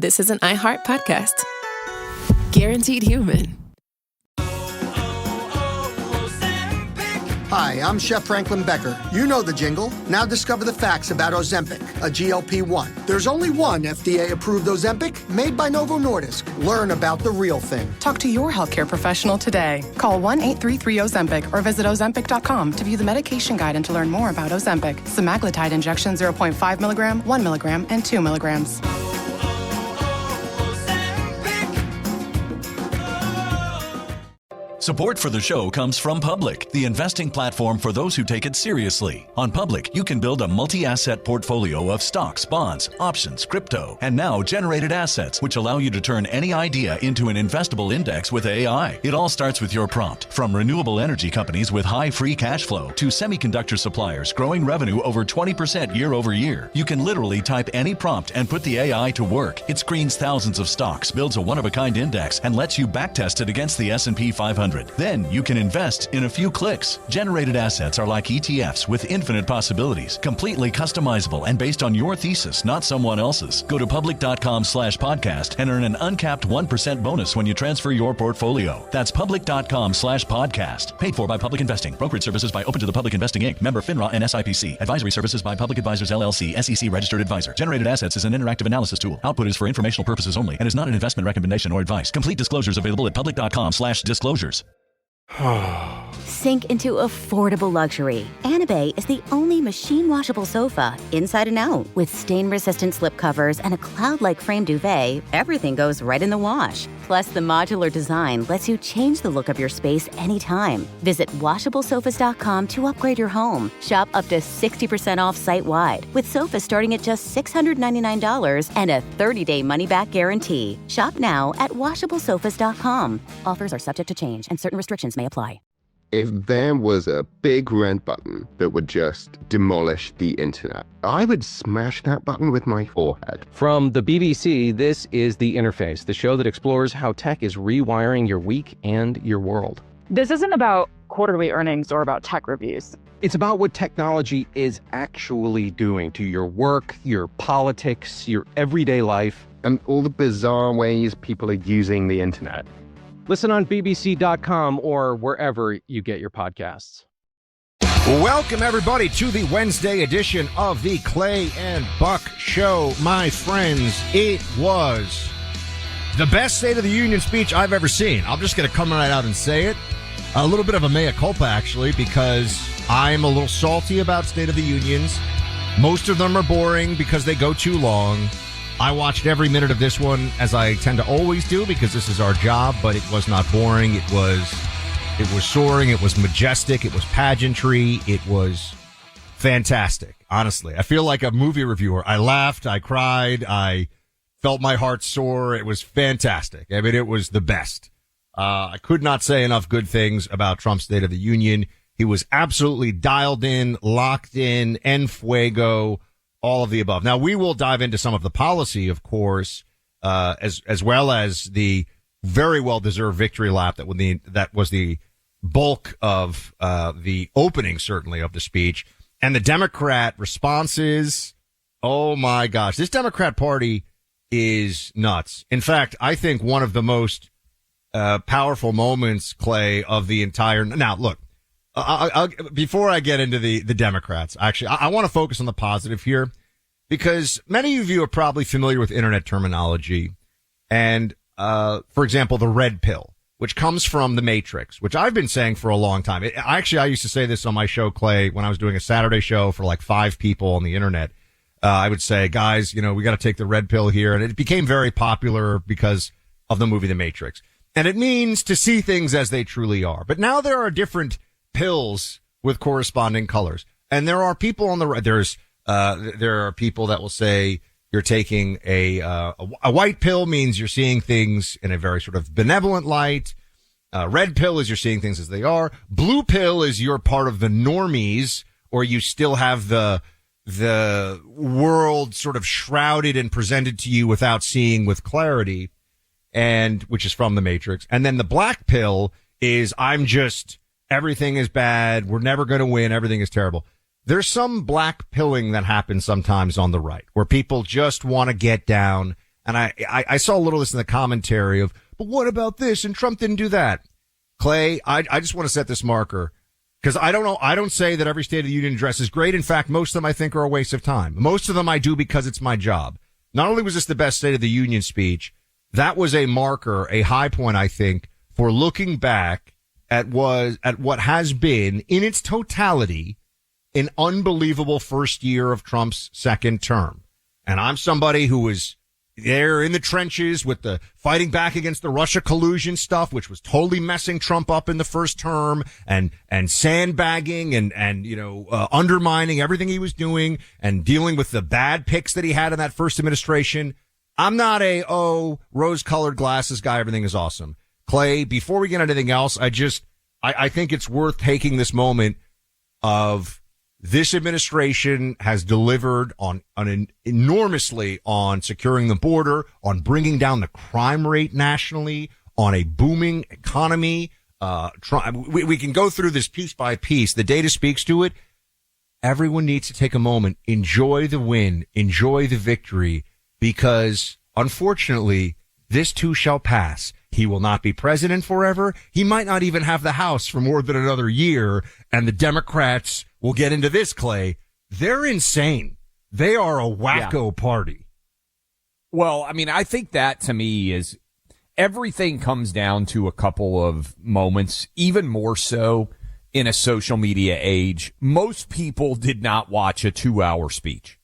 this is an iHeart podcast. Guaranteed human. Hi, I'm Chef Franklin Becker. You know the jingle. Now discover the facts about Ozempic, a GLP-1. There's only one FDA-approved Ozempic made by Novo Nordisk. Learn about the real thing. Talk to your healthcare professional today. Call 1-833-OZEMPIC or visit Ozempic.com to view the medication guide and to learn more about Ozempic. Semaglutide injection 0.5 milligram, 1 milligram, and 2 milligrams. Support for the show comes from Public, the investing platform for those who take it seriously. On Public, you can build a multi-asset portfolio of stocks, bonds, options, crypto, and now generated assets, which allow you to turn any idea into an investable index with AI. It all starts with your prompt. From renewable energy companies with high free cash flow to semiconductor suppliers growing revenue over 20% year over year, you can literally type any prompt and put the AI to work. It screens thousands of stocks, builds a one-of-a-kind index, and lets you backtest it against the S&P 500. Then you can invest in a few clicks. Generated assets are like ETFs with infinite possibilities, completely customizable and based on your thesis, not someone else's. Go to public.com/podcast and earn an uncapped 1% bonus when you transfer your portfolio. That's public.com/podcast. Paid for by Public Investing. Brokerage services by Open to the Public Investing Inc. Member FINRA and SIPC. Advisory services by Public Advisors LLC, SEC registered advisor. Generated assets is an interactive analysis tool. Output is for informational purposes only and is not an investment recommendation or advice. Complete disclosures available at public.com/disclosures. Sink into affordable luxury. Anabay is the only machine washable sofa, inside and out. With stain-resistant slip covers and a cloud-like frame duvet, everything goes right in the wash. Plus, the modular design lets you change the look of your space anytime. Visit washablesofas.com to upgrade your home. Shop up to 60% off site-wide, with sofas starting at just $699 and a 30-day money-back guarantee. Shop now at washablesofas.com. Offers are subject to change and certain restrictions may apply. If there was a big red button that would just demolish the internet, I would smash that button with my forehead. From the BBC, this is The Interface, the show that explores how tech is rewiring your week and your world. This isn't about quarterly earnings or about tech reviews. It's about what technology is actually doing to your work, your politics, your everyday life. And all the bizarre ways people are using the internet. Listen on bbc.com or wherever you get your podcasts. Welcome, everybody, to the Wednesday edition of the Clay and Buck Show. My friends, it was the best State of the Union speech I've ever seen. I'm just going to come right out and say it. A little bit of a mea culpa, actually, because I'm a little salty about State of the Unions. Most of them are boring because they go too long. I watched every minute of this one, as I tend to always do, because this is our job, but it was not boring. It was soaring. It was majestic. It was pageantry. It was fantastic, honestly. I feel like a movie reviewer. I laughed. I cried. I felt my heart soar. It was fantastic. I mean, it was the best. I could not say enough good things about Trump's State of the Union. He was absolutely dialed in, locked in, en fuego, all of the above. Now, we will dive into some of the policy, of course, as well as the very well-deserved victory lap that was the bulk of the opening, certainly, of the speech. And the Democrat responses, oh, my gosh. This Democrat Party is nuts. In fact, I think one of the most powerful moments, Clay, of the entire... Now, look. Before I get into the Democrats, actually, I want to focus on the positive here, because many of you are probably familiar with internet terminology. And, for example, the red pill, which comes from the Matrix, which I've been saying for a long time. I used to say this on my show, Clay, when I was doing a Saturday show for like 5 people on the internet. I would say, guys, we got to take the red pill here. And it became very popular because of the movie The Matrix. And it means to see things as they truly are. But now there are different pills with corresponding colors. And there are people on the right. There are people that will say you're taking a white pill means you're seeing things in a very sort of benevolent light. Red pill is you're seeing things as they are. Blue pill is you're part of the normies, or you still have the world sort of shrouded and presented to you without seeing with clarity, and which is from the Matrix. And then the black pill is everything is bad. We're never going to win. Everything is terrible. There's some black pilling that happens sometimes on the right, where people just want to get down And I saw a little of this in the commentary of, but what about this? And Trump didn't do that. Clay, I just want to set this marker because I don't know. I don't say that every State of the Union address is great. In fact, most of them I think are a waste of time. Most of them I do because it's my job. Not only was this the best State of the Union speech, that was a marker, a high point, I think, for looking back at what has been in its totality an unbelievable first year of Trump's second term. And I'm somebody who was there in the trenches with the fighting back against the Russia collusion stuff, which was totally messing Trump up in the first term and sandbagging and undermining everything he was doing and dealing with the bad picks that he had in that first administration. I'm not rose-colored glasses guy. Everything is awesome. Clay, before we get into anything else, I think it's worth taking this moment of this administration has delivered on enormously on securing the border, on bringing down the crime rate nationally, on a booming economy. We can go through this piece by piece. The data speaks to it. Everyone needs to take a moment, enjoy the win, enjoy the victory, because unfortunately, this too shall pass. He will not be president forever. He might not even have the House for more than another year. And the Democrats will get into this, Clay. They're insane. They are a wacko party. Well, I mean, I think that to me is everything comes down to a couple of moments, even more so in a social media age. Most people did not watch a 2-hour speech,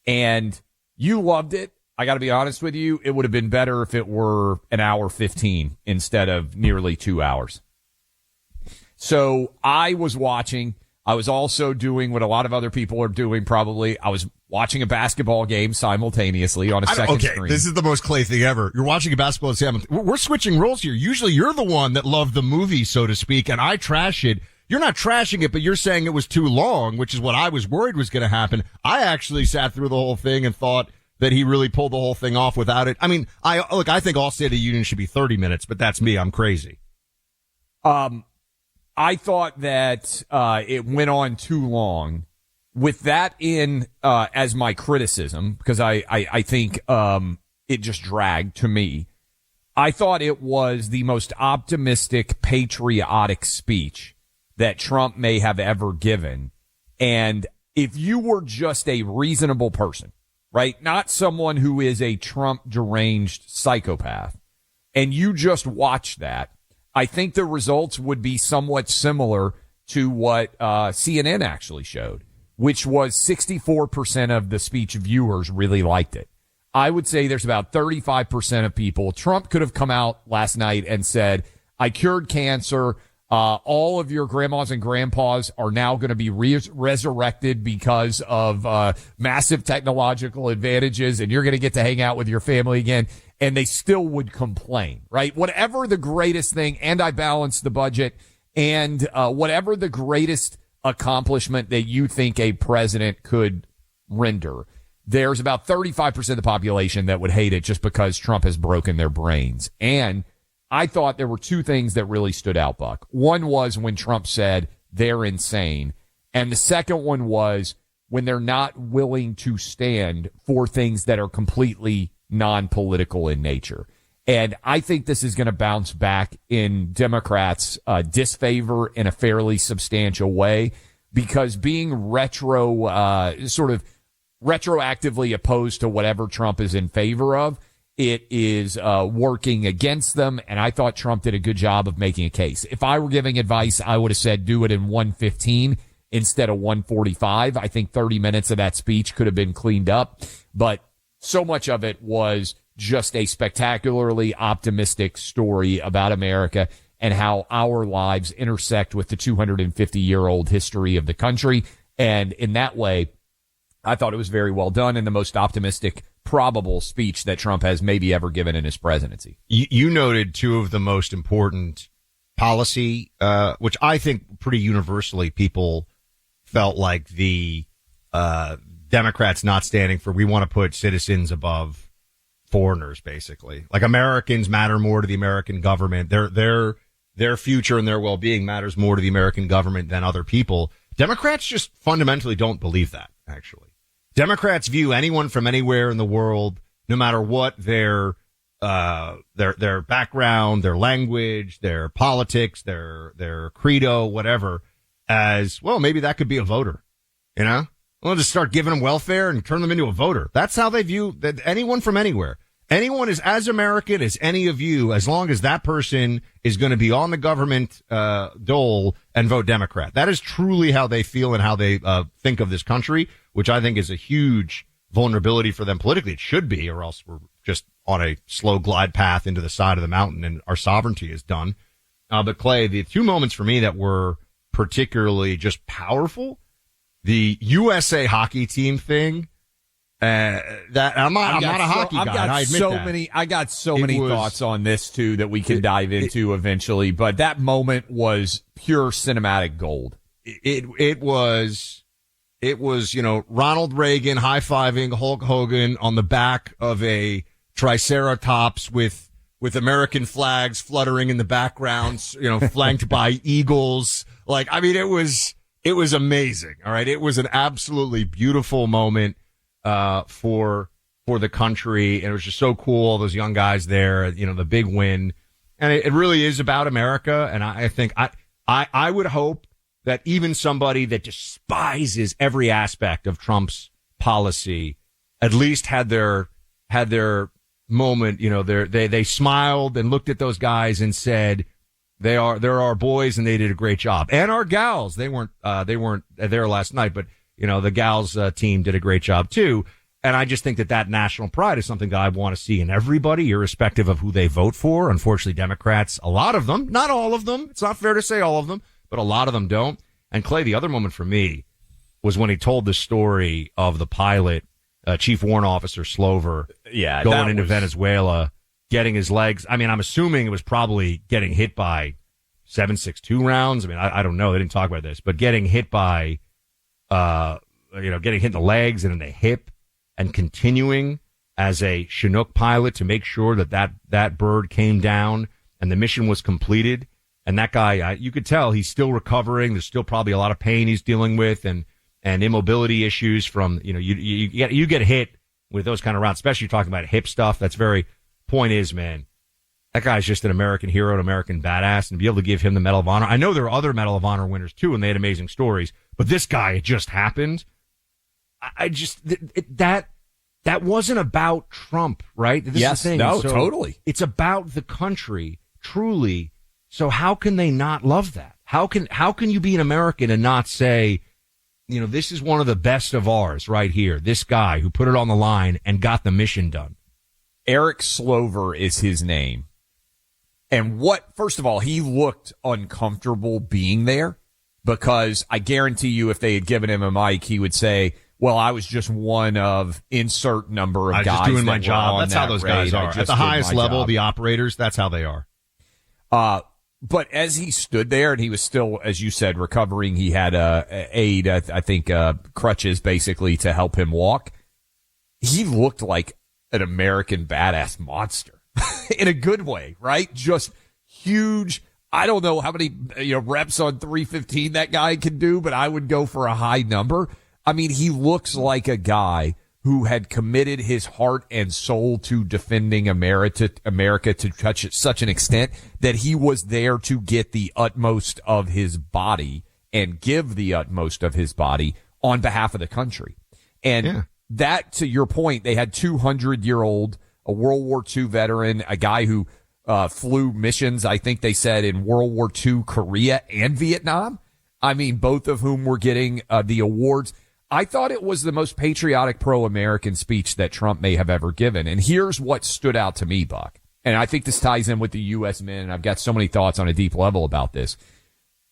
and you loved it. I got to be honest with you. It would have been better if it were an hour 15 instead of nearly 2 hours. So I was watching. I was also doing what a lot of other people are doing probably. I was watching a basketball game simultaneously on a second screen. This is the most Clay thing ever. You're watching a basketball game. We're switching roles here. Usually you're the one that loved the movie, so to speak, and I trash it. You're not trashing it, but you're saying it was too long, which is what I was worried was going to happen. I actually sat through the whole thing and thought that he really pulled the whole thing off without it. I mean, I think all State of the Union should be 30 minutes, but that's me. I'm crazy. I thought that it went on too long. With that in as my criticism, because I think it just dragged to me. I thought it was the most optimistic, patriotic speech that Trump may have ever given. And if you were just a reasonable person, right, not someone who is a Trump deranged psychopath, and you just watch that, I think the results would be somewhat similar to what CNN actually showed, which was 64% of the speech viewers really liked it. I would say there's about 35% of people. Trump could have come out last night and said, I cured cancer. All of your grandmas and grandpas are now going to be resurrected because of massive technological advantages, and you're going to get to hang out with your family again. And they still would complain, right? Whatever the greatest thing, and I balanced the budget, and whatever the greatest accomplishment that you think a president could render, there's about 35% of the population that would hate it just because Trump has broken their brains. And I thought there were two things that really stood out, Buck. One was when Trump said they're insane. And the second one was when they're not willing to stand for things that are completely non-political in nature. And I think this is going to bounce back in Democrats' disfavor in a fairly substantial way, because being sort of retroactively opposed to whatever Trump is in favor of, it is working against them. And I thought Trump did a good job of making a case. If I were giving advice, I would have said do it in 1:15 instead of 1:45. I think 30 minutes of that speech could have been cleaned up, but so much of it was just a spectacularly optimistic story about America and how our lives intersect with the 250-year-old history of the country. And in that way, I thought it was very well done and the most optimistic, probable speech that Trump has maybe ever given in his presidency. You noted two of the most important policy, which I think pretty universally people felt like the Democrats not standing for. We want to put citizens above foreigners, basically. Like Americans matter more to the American government. Their future and their well-being matters more to the American government than other people. Democrats just fundamentally don't believe that, actually. Democrats view anyone from anywhere in the world no matter what their background, their language, their politics, their credo, whatever, as, well, maybe that could be a voter, you know? We'll just start giving them welfare and turn them into a voter. That's how they view that. Anyone from anywhere. Anyone is as American as any of you, as long as that person is going to be on the government dole and vote Democrat. That is truly how they feel and how they think of this country, which I think is a huge vulnerability for them politically. It should be, or else we're just on a slow glide path into the side of the mountain and our sovereignty is done. But Clay, the two moments for me that were particularly just powerful, the USA hockey team thing. That I'm not a hockey guy. I admit that. I got so many thoughts on this too that we can dive into eventually. But that moment was pure cinematic gold. It was, Ronald Reagan high-fiving Hulk Hogan on the back of a Triceratops with American flags fluttering in the background, flanked by eagles. It was amazing. All right. It was an absolutely beautiful moment, for the country. And it was just so cool. All those young guys there, the big win. And it really is about America. And I think I would hope that even somebody that despises every aspect of Trump's policy at least had their moment, they smiled and looked at those guys and said, they're our boys and they did a great job. And our gals, they weren't there last night, but the gals team did a great job too. And I just think that national pride is something that I want to see in everybody, irrespective of who they vote for. Unfortunately, Democrats, a lot of them, not all of them. It's not fair to say all of them, but a lot of them don't. And Clay, the other moment for me was when he told the story of the pilot, Chief Warrant Officer Slover, going into Venezuela, getting his legs. I mean, I'm assuming it was probably getting hit by 7.62 rounds. I mean, I don't know. They didn't talk about this, but getting hit by, getting hit in the legs and in the hip and continuing as a Chinook pilot to make sure that bird came down and the mission was completed. And that guy, you could tell he's still recovering. There's still probably a lot of pain he's dealing with and immobility issues from, you get hit with those kind of rounds, especially talking about hip stuff. That's point is, man, that guy's just an American hero, an American badass, and to be able to give him the Medal of Honor. I know there are other Medal of Honor winners too, and they had amazing stories, but this guy, it just happened. That wasn't about Trump, right? This is the thing. No, totally. It's about the country, truly. So how can they not love that? How can you be an American and not say, this is one of the best of ours right here. This guy who put it on the line and got the mission done. Eric Slover is his name. And first of all, he looked uncomfortable being there because I guarantee you if they had given him a mic, he would say, well, I was just one of insert number of guys. I was just doing my job. That's how those guys are. At the highest level, the operators, that's how they are. But as he stood there and he was still, as you said, recovering, he had aid, I think, crutches basically to help him walk. He looked like an American badass monster in a good way, right? Just huge. I don't know how many reps on 315 that guy can do, but I would go for a high number. I mean, he looks like a guy who had committed his heart and soul to defending America to such an extent that he was there to get the utmost of his body and give the utmost of his body on behalf of the country. And that, to your point, they had 200-year-old, a World War II veteran, a guy who flew missions, I think they said, in World War II, Korea, and Vietnam. I mean, both of whom were getting the awards. I thought it was the most patriotic pro-American speech that Trump may have ever given. And here's what stood out to me, Buck. And I think this ties in with the U.S. men, and I've got so many thoughts on a deep level about this.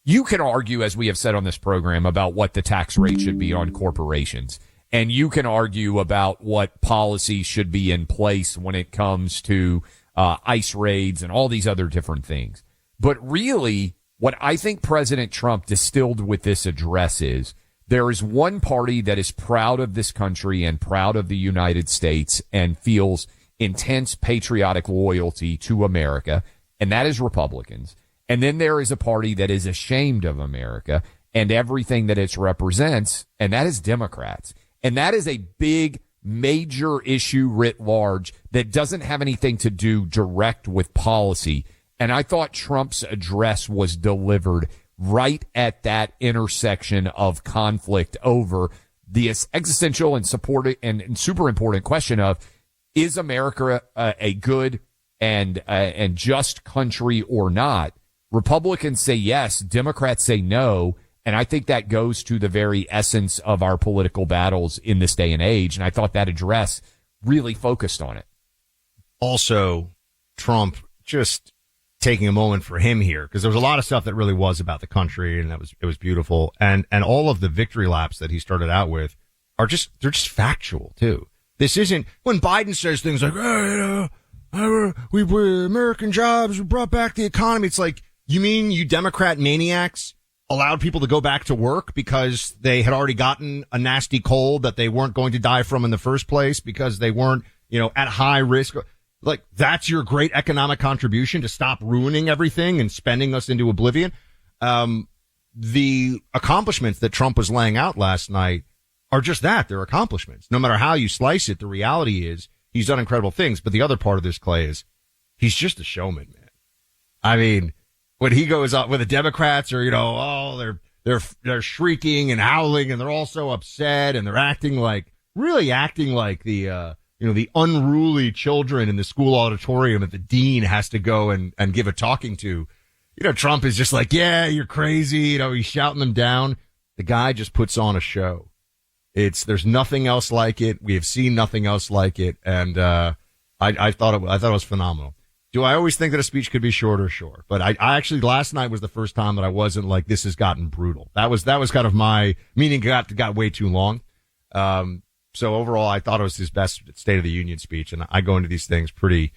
You can argue, as we have said on this program, about what the tax rate should be on corporations. And you can argue about what policy should be in place when it comes to ICE raids and all these other different things. But really, what I think President Trump distilled with this address is there is one party that is proud of this country and proud of the United States and feels intense patriotic loyalty to America, and that is Republicans. And then there is a party that is ashamed of America and everything that it represents, and that is Democrats. And that is a big major issue writ large that doesn't have anything to do direct with policy. And I thought Trump's address was delivered right at that intersection of conflict over the existential and super important question of, is America a good and just country or not? Republicans say yes, Democrats say no, and I think that goes to the very essence of our political battles in this day and age, and I thought that address really focused on it. Also, Trump just taking a moment for him here, because there was a lot of stuff that really was about the country, and it was beautiful, and all of the victory laps that he started out with they're just factual too. This isn't when Biden says things like, we American jobs, we brought back the economy. It's like, you mean you Democrat maniacs allowed people to go back to work because they had already gotten a nasty cold that they weren't going to die from in the first place because they weren't, at high risk? Like, that's your great economic contribution, to stop ruining everything and spending us into oblivion. The accomplishments that Trump was laying out last night are just that. They're accomplishments. No matter how you slice it, the reality is he's done incredible things. But the other part of this, Clay, is he's just a showman, man. I mean, when he goes up with the Democrats are, they're shrieking and howling and they're all so upset and they're acting like the unruly children in the school auditorium that the dean has to go and give a talking to. Trump is just like, yeah, you're crazy. He's shouting them down. The guy just puts on a show. There's nothing else like it. We have seen nothing else like it. And, I thought it was phenomenal. Do I always think that a speech could be shorter? Sure. But I actually, last night was the first time that I wasn't like, this has gotten brutal. That was kind of my meaning, got way too long. So overall, I thought it was his best State of the Union speech. And I go into these things pretty,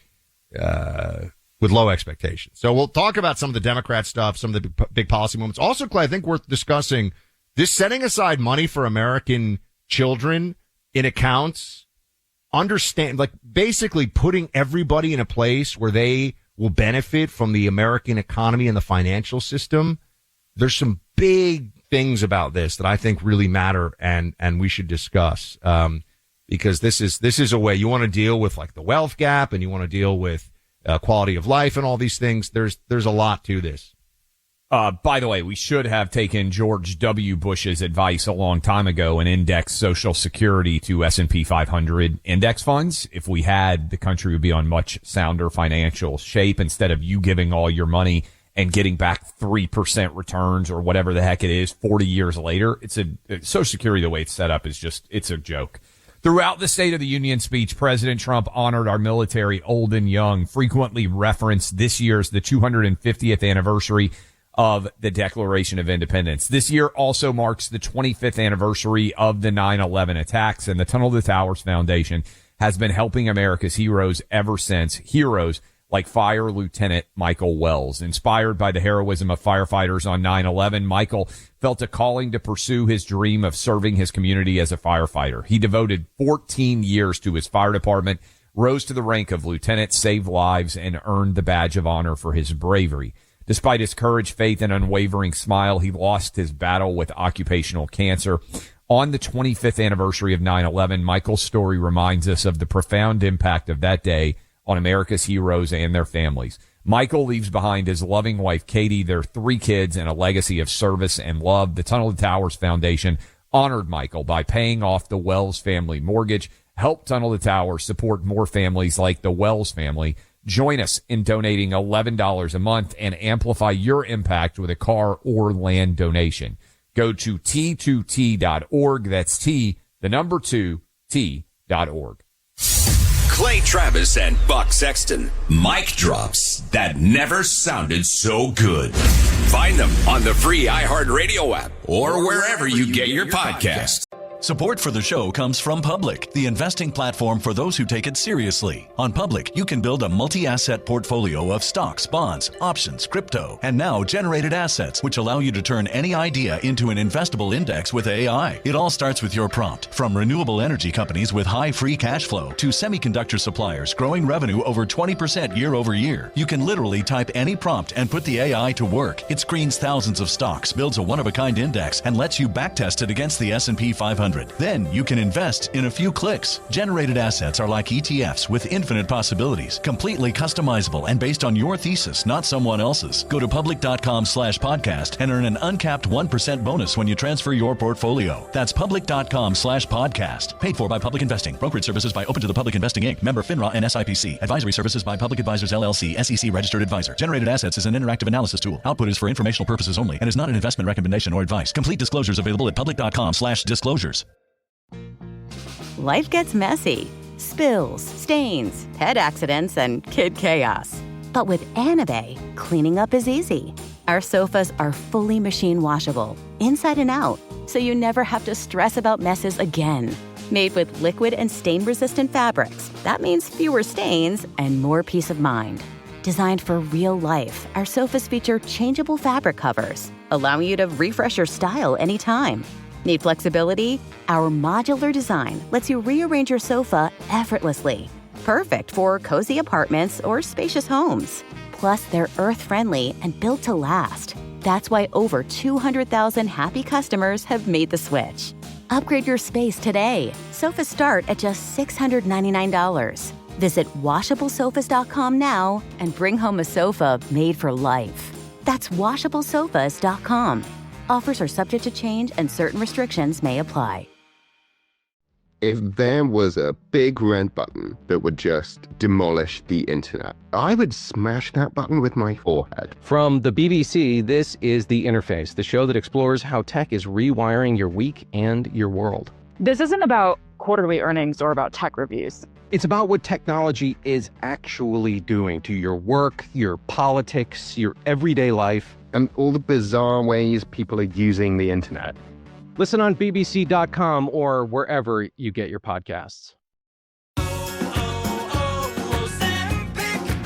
with low expectations. So we'll talk about some of the Democrat stuff, some of the big policy moments. Also, Clay, I think worth discussing this setting aside money for American children in accounts, basically putting everybody in a place where they will benefit from the American economy and the financial system. There's some big things about this that I think really matter and we should discuss. Because this is a way you want to deal with like the wealth gap and you want to deal with quality of life and all these things. There's a lot to this. By the way, we should have taken George W. Bush's advice a long time ago and indexed Social Security to S&P 500 index funds. If we had, the country would be on much sounder financial shape instead of you giving all your money and getting back 3% returns or whatever the heck it is 40 years later. Social Security, the way it's set up, it's a joke. Throughout the State of the Union speech, President Trump honored our military, old and young, frequently referenced this year's the 250th anniversary of the Declaration of Independence. This year also marks the 25th anniversary of the 9/11 attacks, and the Tunnel to Towers Foundation has been helping America's heroes ever since. Heroes like Fire Lieutenant Michael Wells. Inspired by the heroism of firefighters on 9/11, Michael felt a calling to pursue his dream of serving his community as a firefighter. He devoted 14 years to his fire department, rose to the rank of lieutenant, saved lives, and earned the badge of honor for his bravery. Despite his courage, faith, and unwavering smile, he lost his battle with occupational cancer. On the 25th anniversary of 9/11, Michael's story reminds us of the profound impact of that day on America's heroes and their families. Michael leaves behind his loving wife, Katie, their 3 kids, and a legacy of service and love. The Tunnel to Towers Foundation honored Michael by paying off the Wells family mortgage. Help Tunnel to Towers support more families like the Wells family. Join us in donating $11 a month and amplify your impact with a car or land donation. Go to T2T.org. That's T2T.org. Clay Travis and Buck Sexton. Mic drops that never sounded so good. Find them on the free iHeartRadio app or wherever you get your podcasts. Support for the show comes from Public, the investing platform for those who take it seriously. On Public, you can build a multi-asset portfolio of stocks, bonds, options, crypto, and now generated assets, which allow you to turn any idea into an investable index with AI. It all starts with your prompt. From renewable energy companies with high free cash flow to semiconductor suppliers growing revenue over 20% year over year, you can literally type any prompt and put the AI to work. It screens thousands of stocks, builds a one-of-a-kind index, and lets you backtest it against the S&P 500. 500. Then you can invest in a few clicks. Generated assets are like ETFs with infinite possibilities, completely customizable and based on your thesis, not someone else's. Go to public.com/podcast and earn an uncapped 1% bonus when you transfer your portfolio. That's public.com/podcast. Paid for by Public Investing. Brokerage services by Open to the Public Investing Inc. Member FINRA and SIPC. Advisory services by Public Advisors LLC, SEC registered advisor. Generated assets is an interactive analysis tool. Output is for informational purposes only and is not an investment recommendation or advice. Complete disclosures available at public.com/disclosures. Life gets messy. Spills, stains, pet accidents, and kid chaos. But with Anabay, cleaning up is easy. Our sofas are fully machine washable, inside and out, so you never have to stress about messes again. Made with liquid and stain-resistant fabrics, that means fewer stains and more peace of mind. Designed for real life, our sofas feature changeable fabric covers, allowing you to refresh your style anytime. Need flexibility? Our modular design lets you rearrange your sofa effortlessly. Perfect for cozy apartments or spacious homes. Plus, they're earth-friendly and built to last. That's why over 200,000 happy customers have made the switch. Upgrade your space today. Sofas start at just $699. Visit washablesofas.com now and bring home a sofa made for life. That's washablesofas.com. Offers are subject to change and certain restrictions may apply. If there was a big red button that would just demolish the internet, I would smash that button with my forehead. From the BBC, this is The Interface, the show that explores how tech is rewiring your week and your world. This isn't about quarterly earnings or about tech reviews. It's about what technology is actually doing to your work, your politics, your everyday life, and all the bizarre ways people are using the internet. Listen on bbc.com or wherever you get your podcasts.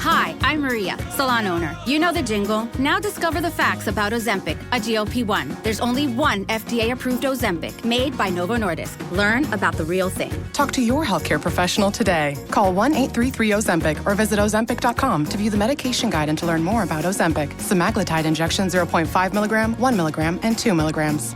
Hi, I'm Maria, salon owner. You know the jingle. Now discover the facts about Ozempic, a GLP-1. There's only one FDA-approved Ozempic made by Novo Nordisk. Learn about the real thing. Talk to your healthcare professional today. Call 1-833-OZEMPIC or visit Ozempic.com to view the medication guide and to learn more about Ozempic. Semaglutide injection 0.5 milligram, 1 milligram, and 2 milligrams.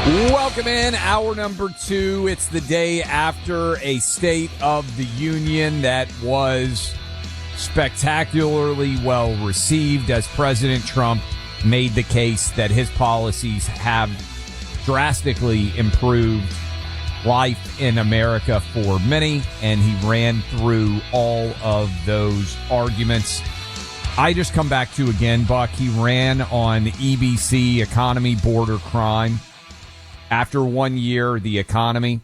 Welcome in, hour number 2. It's the day after a State of the Union that was spectacularly well received as President Trump made the case that his policies have drastically improved life in America for many, and he ran through all of those arguments. I just come back to, again, Buck, he ran on EBC, economy, border, crime. After 1 year, the economy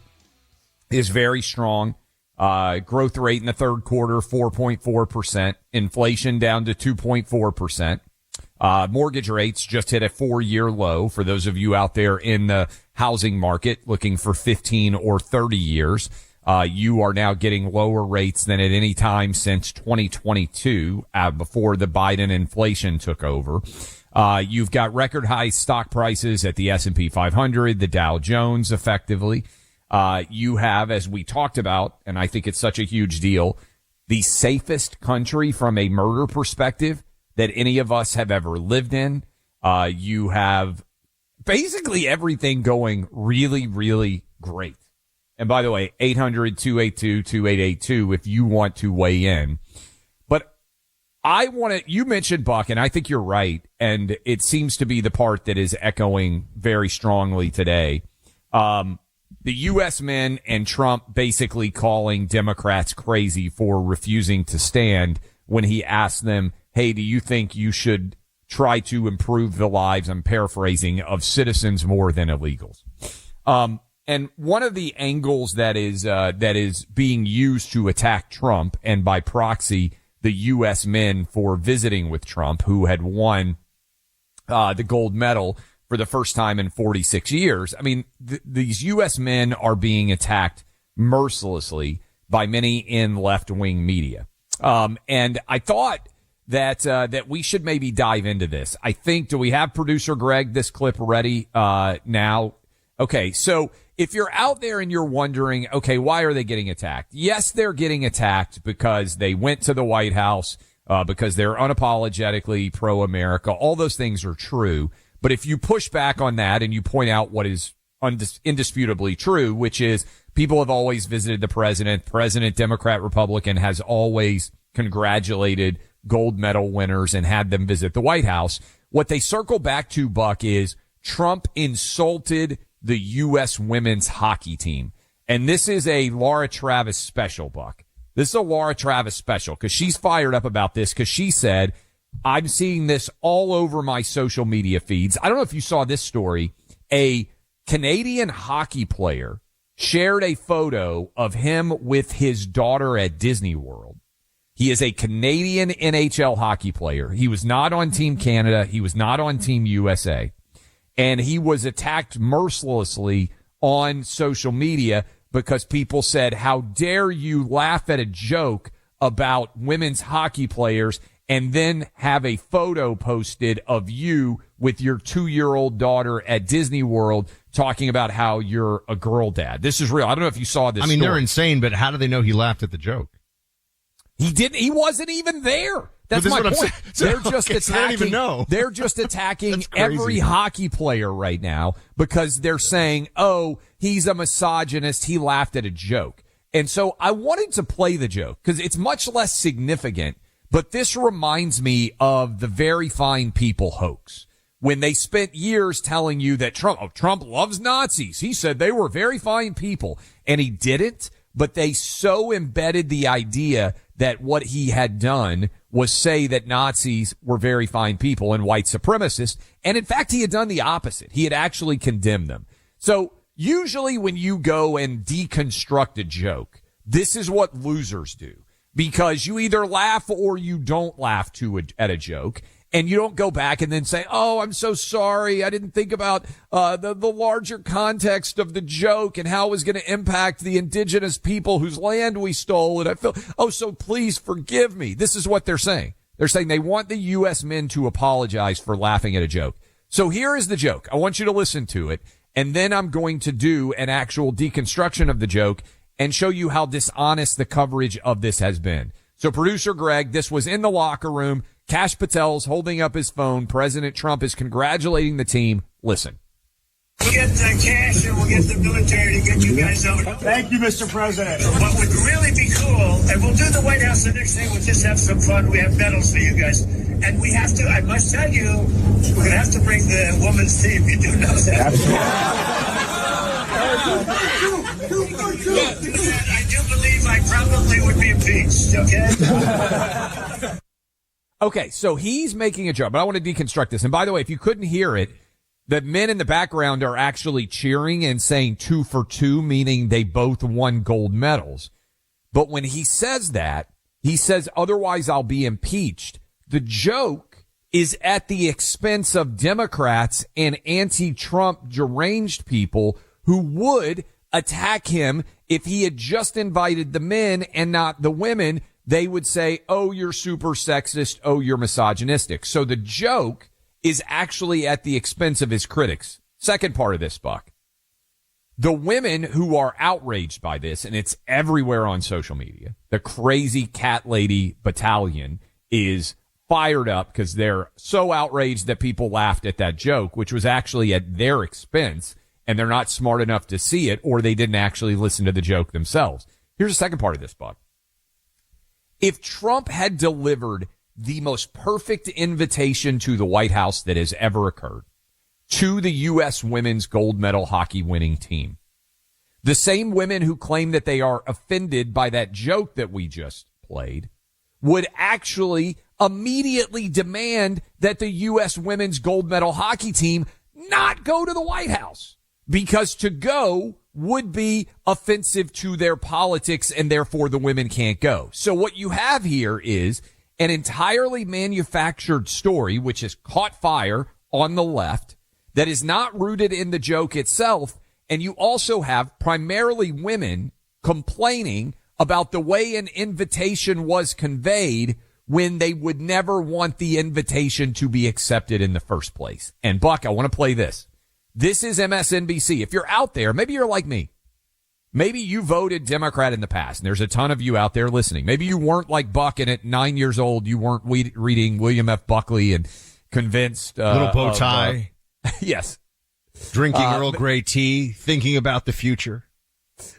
is very strong. Growth rate in the third quarter, 4.4%. Inflation down to 2.4%. Mortgage rates just hit a 4-year low for those of you out there in the housing market looking for 15 or 30 years. You are now getting lower rates than at any time since 2022, before the Biden inflation took over. You've got record high stock prices at the S&P 500, the Dow Jones, effectively. You have, as we talked about, and I think it's such a huge deal, the safest country from a murder perspective that any of us have ever lived in. You have basically everything going really, really great. And by the way, 800-282-2882 if you want to weigh in. You mentioned, Buck, and I think you're right, and it seems to be the part that is echoing very strongly today. The U.S. men and Trump basically calling Democrats crazy for refusing to stand when he asked them, hey, do you think you should try to improve the lives, I'm paraphrasing, of citizens more than illegals? And one of the angles that is being used to attack Trump, and by proxy the U.S. men for visiting with Trump, who had won the gold medal for the first time in 46 years. I mean, these U.S. men are being attacked mercilessly by many in left-wing media. And I thought that we should maybe dive into this. I think, do we have producer Greg this clip ready now? Okay, so if you're out there and you're wondering, okay, why are they getting attacked? Yes, they're getting attacked because they went to the White House because they're unapologetically pro-America. All those things are true. But if you push back on that and you point out what is indisputably true, which is people have always visited the president, Democrat, Republican, has always congratulated gold medal winners and had them visit the White House. What they circle back to, Buck, is Trump insulted the U.S. women's hockey team. And this is a Laura Travis special, Buck. This is a Laura Travis special because she's fired up about this because she said, I'm seeing this all over my social media feeds. I don't know if you saw this story. A Canadian hockey player shared a photo of him with his daughter at Disney World. He is a Canadian NHL hockey player. He was not on Team Canada. He was not on Team USA. And he was attacked mercilessly on social media because people said, how dare you laugh at a joke about women's hockey players and then have a photo posted of you with your 2-year-old daughter at Disney World talking about how you're a girl dad. This is real. I don't know if you saw this. I mean, story. They're insane, but how do they know he laughed at the joke? He didn't. He wasn't even there. That's my point. They're just attacking. I don't even know. They're just attacking every hockey player right now because they're saying, "Oh, he's a misogynist. He laughed at a joke." And so I wanted to play the joke because it's much less significant. But this reminds me of the Very Fine People hoax when they spent years telling you that Trump loves Nazis. He said they were very fine people, and he didn't. But they so embedded the idea that what he had done was say that Nazis were very fine people and white supremacists. And in fact, he had done the opposite. He had actually condemned them. So usually when you go and deconstruct a joke, this is what losers do, because you either laugh or you don't laugh at a joke. And you don't go back and then say, oh, I'm so sorry. I didn't think about the larger context of the joke and how it was going to impact the indigenous people whose land we stole. And I feel, oh, so please forgive me. This is what they're saying. They're saying they want the U.S. men to apologize for laughing at a joke. So here is the joke. I want you to listen to it. And then I'm going to do an actual deconstruction of the joke and show you how dishonest the coverage of this has been. So producer Greg, this was in the locker room. Kash Patel's holding up his phone. President Trump is congratulating the team. Listen. We'll get cash and we'll get the military to get you guys out. Thank you, Mr. President. What would really be cool, and we'll do the White House the next day, we'll just have some fun. We have medals for you guys. And we have to, I must tell you, we're going to have to bring the women's team. You do know that. I do believe I probably would be impeached, okay? Okay, so he's making a joke, but I want to deconstruct this. And by the way, if you couldn't hear it, the men in the background are actually cheering and saying 2 for 2, meaning they both won gold medals. But when he says that, he says, otherwise I'll be impeached. The joke is at the expense of Democrats and anti-Trump deranged people who would attack him if he had just invited the men and not the women. They would say, oh, you're super sexist. Oh, you're misogynistic. So the joke is actually at the expense of his critics. Second part of this, Buck. The women who are outraged by this, and it's everywhere on social media, the crazy cat lady battalion is fired up because they're so outraged that people laughed at that joke, which was actually at their expense, and they're not smart enough to see it, or they didn't actually listen to the joke themselves. Here's the second part of this, Buck. If Trump had delivered the most perfect invitation to the White House that has ever occurred to the U.S. women's gold medal hockey winning team, the same women who claim that they are offended by that joke that we just played would actually immediately demand that the U.S. women's gold medal hockey team not go to the White House, because to go would be offensive to their politics and therefore the women can't go. So what you have here is an entirely manufactured story which has caught fire on the left that is not rooted in the joke itself. And you also have primarily women complaining about the way an invitation was conveyed when they would never want the invitation to be accepted in the first place. And Buck, I want to play this. This is MSNBC. If you're out there, maybe you're like me. Maybe you voted Democrat in the past, and there's a ton of you out there listening. Maybe you weren't like Buck, and at 9 years old, you weren't reading William F. Buckley and convinced. Little bow tie. Yes. Drinking Earl Grey tea, thinking about the future.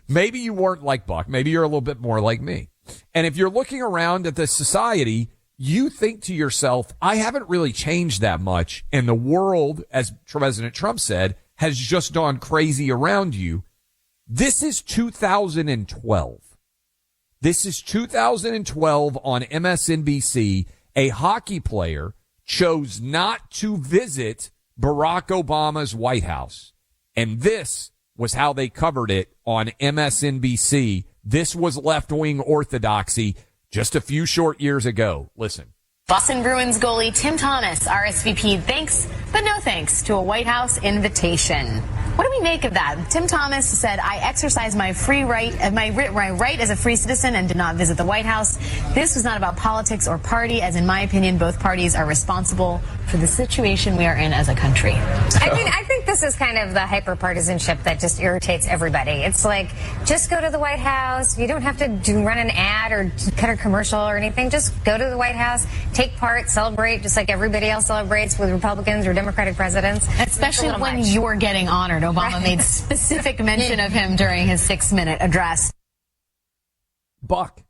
Maybe you weren't like Buck. Maybe you're a little bit more like me. And if you're looking around at the society, you think to yourself, I haven't really changed that much. And the world, as President Trump said, has just gone crazy around you. This is 2012. This is 2012 on MSNBC. A hockey player chose not to visit Barack Obama's White House. And this was how they covered it on MSNBC. This was left-wing orthodoxy just a few short years ago. Listen. Boston Bruins goalie Tim Thomas, RSVP, thanks, but no thanks to a White House invitation. What do we make of that? Tim Thomas said, I exercised my right as a free citizen and did not visit the White House. This was not about politics or party, as in my opinion, both parties are responsible for the situation we are in as a country. I think this is kind of the hyper-partisanship that just irritates everybody. It's like, just go to the White House. You don't have to run an ad or cut a commercial or anything. Just go to the White House, take part, celebrate, just like everybody else celebrates with Republicans or Democratic presidents. Especially when you're getting honored. Obama made specific mention of him during his 6-minute address. Buck,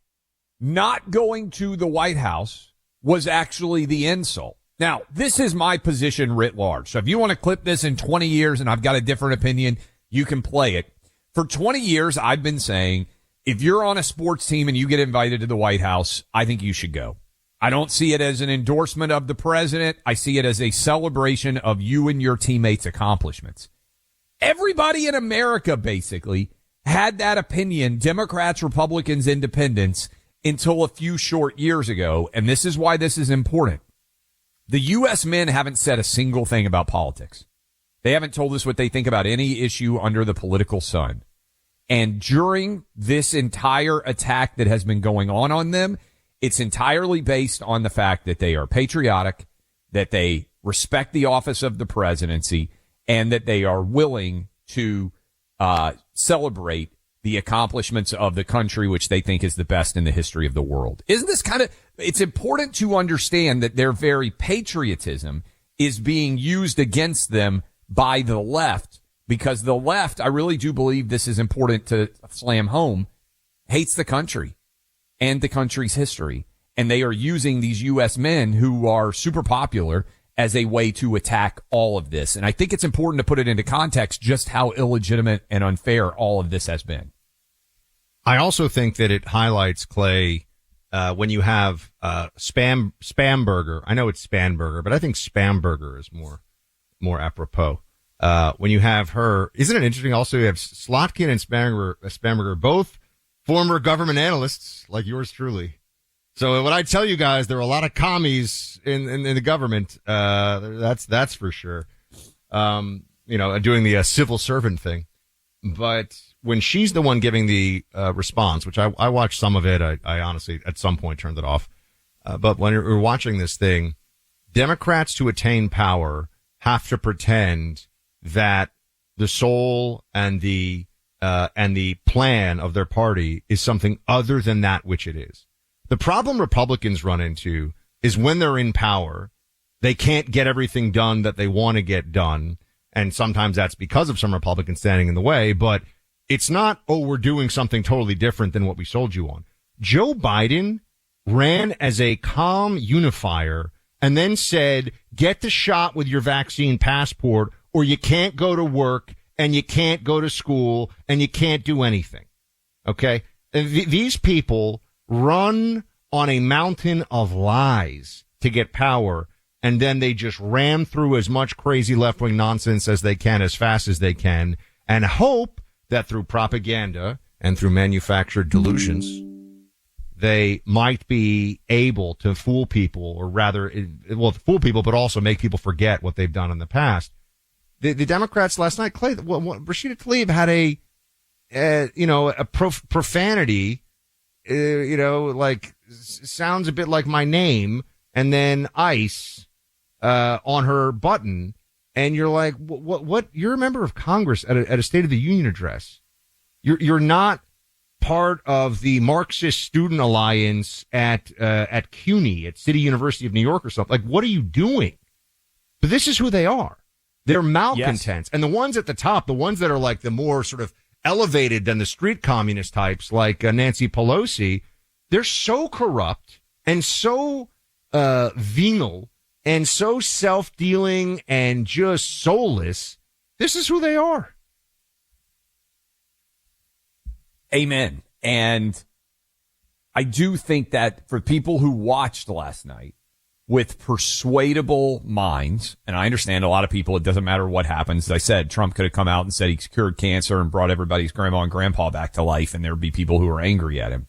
not going to the White House was actually the insult. Now, this is my position writ large. So if you want to clip this in 20 years and I've got a different opinion, you can play it. For 20 years, I've been saying, if you're on a sports team and you get invited to the White House, I think you should go. I don't see it as an endorsement of the president. I see it as a celebration of you and your teammates' accomplishments. Everybody in America basically had that opinion, Democrats, Republicans, independents, until a few short years ago. And this is why this is important. The U.S. men haven't said a single thing about politics. They haven't told us what they think about any issue under the political sun. And during this entire attack that has been going on them, it's entirely based on the fact that they are patriotic, that they respect the office of the presidency, and that they are willing to celebrate the accomplishments of the country, which they think is the best in the history of the world. Isn't this it's important to understand that their very patriotism is being used against them by the left, because the left, I really do believe this is important to slam home, hates the country and the country's history. And they are using these U.S. men who are super popular as a way to attack all of this. And I think it's important to put it into context just how illegitimate and unfair all of this has been. I also think that it highlights, Clay, when you have Spamberger. I know it's Spanberger, but I think Spamberger is more apropos. When you have her, isn't it interesting? Also, you have Slotkin and Spamberger, both former government analysts like yours truly. So when I tell you guys there are a lot of commies in the government, that's for sure. Doing the civil servant thing. But when she's the one giving the response, which I watched some of it, I honestly at some point turned it off. But when you're watching this thing, Democrats to attain power have to pretend that the soul and the plan of their party is something other than that which it is. The problem Republicans run into is when they're in power, they can't get everything done that they want to get done. And sometimes that's because of some Republicans standing in the way, but it's not, we're doing something totally different than what we sold you on. Joe Biden ran as a calm unifier and then said, get the shot with your vaccine passport or you can't go to work and you can't go to school and you can't do anything. Okay. And these people run on a mountain of lies to get power, and then they just ram through as much crazy left-wing nonsense as they can as fast as they can and hope that through propaganda and through manufactured delusions, they might be able to fool people, or rather, fool people, but also make people forget what they've done in the past. The Democrats last night, Clay, Rashida Tlaib had a profanity, sounds a bit like my name, and then ICE, on her button. And you're like, what? You're a member of Congress at a State of the Union address. You're not part of the Marxist Student Alliance at CUNY, at City University of New York or something. Like, what are you doing? But this is who they are. They're malcontents. Yes. And the ones at the top, the ones that are like the more sort of elevated than the street communist types like Nancy Pelosi, they're so corrupt and so venal and so self-dealing and just soulless. This is who they are. Amen. And I do think that for people who watched last night with persuadable minds, and I understand a lot of people, it doesn't matter what happens. As I said, Trump could have come out and said he cured cancer and brought everybody's grandma and grandpa back to life, and there would be people who are angry at him.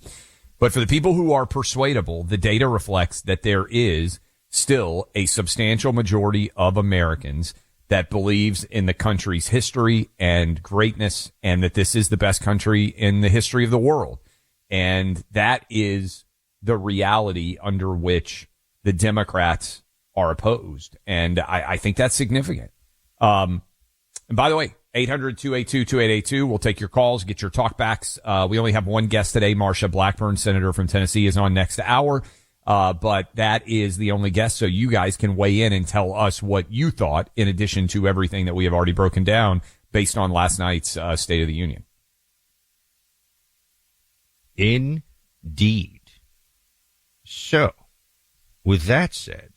But for the people who are persuadable, the data reflects that there is still a substantial majority of Americans that believes in the country's history and greatness, and that this is the best country in the history of the world. And that is the reality under which the Democrats are opposed. And I think that's significant. And by the way, 800-282-2882. We'll take your calls, get your talkbacks. We only have one guest today. Marsha Blackburn, senator from Tennessee, is on next hour. But that is the only guest. So you guys can weigh in and tell us what you thought, in addition to everything that we have already broken down based on last night's State of the Union. Indeed. So, with that said,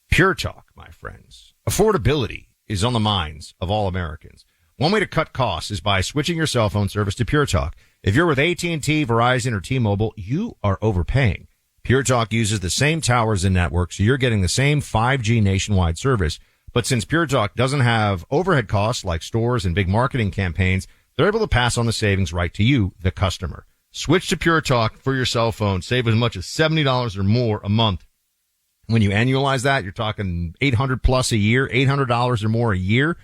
Pure Talk, my friends. Affordability is on the minds of all Americans. One way to cut costs is by switching your cell phone service to Pure Talk. If you're with AT&T, Verizon, or T-Mobile, you are overpaying. Pure Talk uses the same towers and networks, so you're getting the same 5G nationwide service. But since Pure Talk doesn't have overhead costs like stores and big marketing campaigns, they're able to pass on the savings right to you, the customer. Switch to Pure Talk for your cell phone. Save as much as $70 or more a month. When you annualize that, you're talking $800 plus a year, $800 or more a year,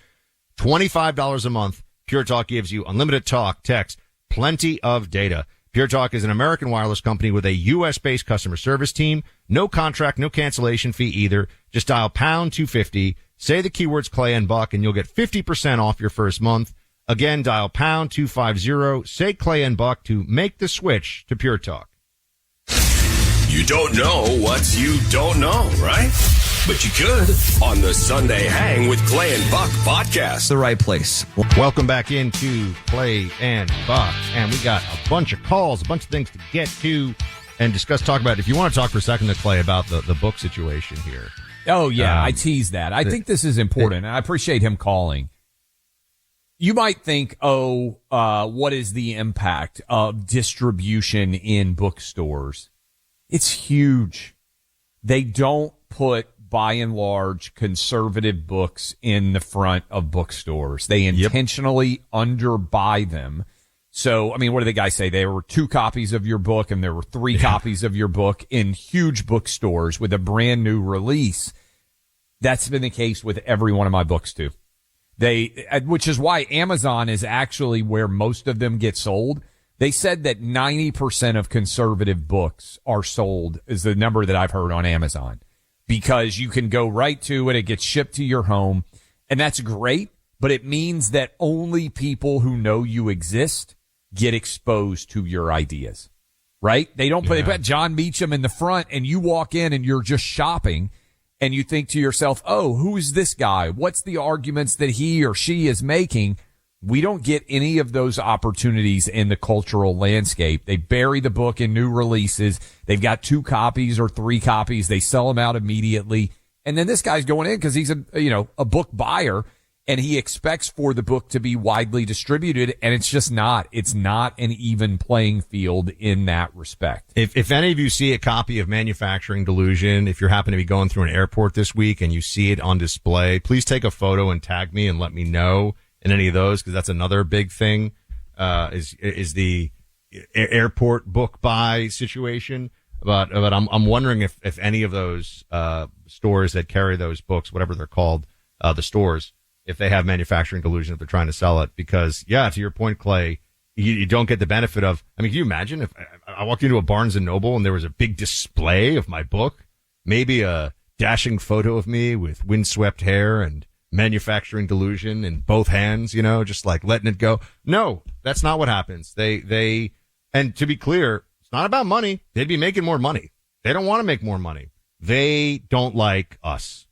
$25 a month. Pure Talk gives you unlimited talk, text, plenty of data. Pure Talk is an American wireless company with a U.S.-based customer service team. No contract, no cancellation fee either. Just dial pound 250, say the keywords Clay and Buck, and you'll get 50% off your first month. Again, dial pound 250, say Clay and Buck to make the switch to Pure Talk. You don't know what you don't know, right? But you could on the Sunday Hang with Clay and Buck podcast. The right place. Welcome back into Clay and Buck. And we got a bunch of calls, a bunch of things to get to and discuss, talk about. If you want to talk for a second to Clay about the book situation here. Oh, yeah, I teased that. I think this is important. I appreciate him calling. You might think, what is the impact of distribution in bookstores? It's huge. They don't put, by and large, conservative books in the front of bookstores. They intentionally underbuy them. So, I mean, what did the guy say? There were 2 copies of your book and there were 3 copies of your book in huge bookstores with a brand new release. That's been the case with every one of my books too. Which is why Amazon is actually where most of them get sold. They said that 90% of conservative books are sold, is the number that I've heard on Amazon, because you can go right to it. It gets shipped to your home, and that's great, but it means that only people who know you exist get exposed to your ideas, right? They put John Meacham in the front, and you walk in and you're just shopping, and you think to yourself, oh, who is this guy? What's the arguments that he or she is making? We don't get any of those opportunities in the cultural landscape. They bury the book in new releases. They've got 2 copies or 3 copies. They sell them out immediately. And then this guy's going in because he's a book buyer, and he expects for the book to be widely distributed. And it's just not. It's not an even playing field in that respect. If any of you see a copy of Manufacturing Delusion, if you happen to be going through an airport this week and you see it on display, please take a photo and tag me and let me know in any of those, because that's another big thing, is the airport book buy situation. But I'm wondering if any of those, stores that carry those books, whatever they're called, the stores, if they have Manufacturing Delusion, if they're trying to sell it. Because, yeah, to your point, Clay, you don't get the benefit of, I mean, can you imagine if I walked into a Barnes and Noble and there was a big display of my book, maybe a dashing photo of me with windswept hair and manufacturing delusion in both hands, just like letting it go. No, that's not what happens. And to be clear, it's not about money. They'd be making more money. They don't want to make more money. They don't like us.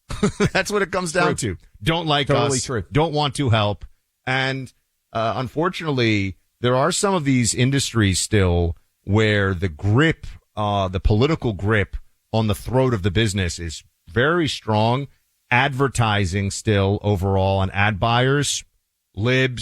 That's what it comes down to. Don't like totally us. True. Don't want to help. And, unfortunately, there are some of these industries still where the grip, the political grip on the throat of the business is very strong. Advertising still overall and ad buyers, lib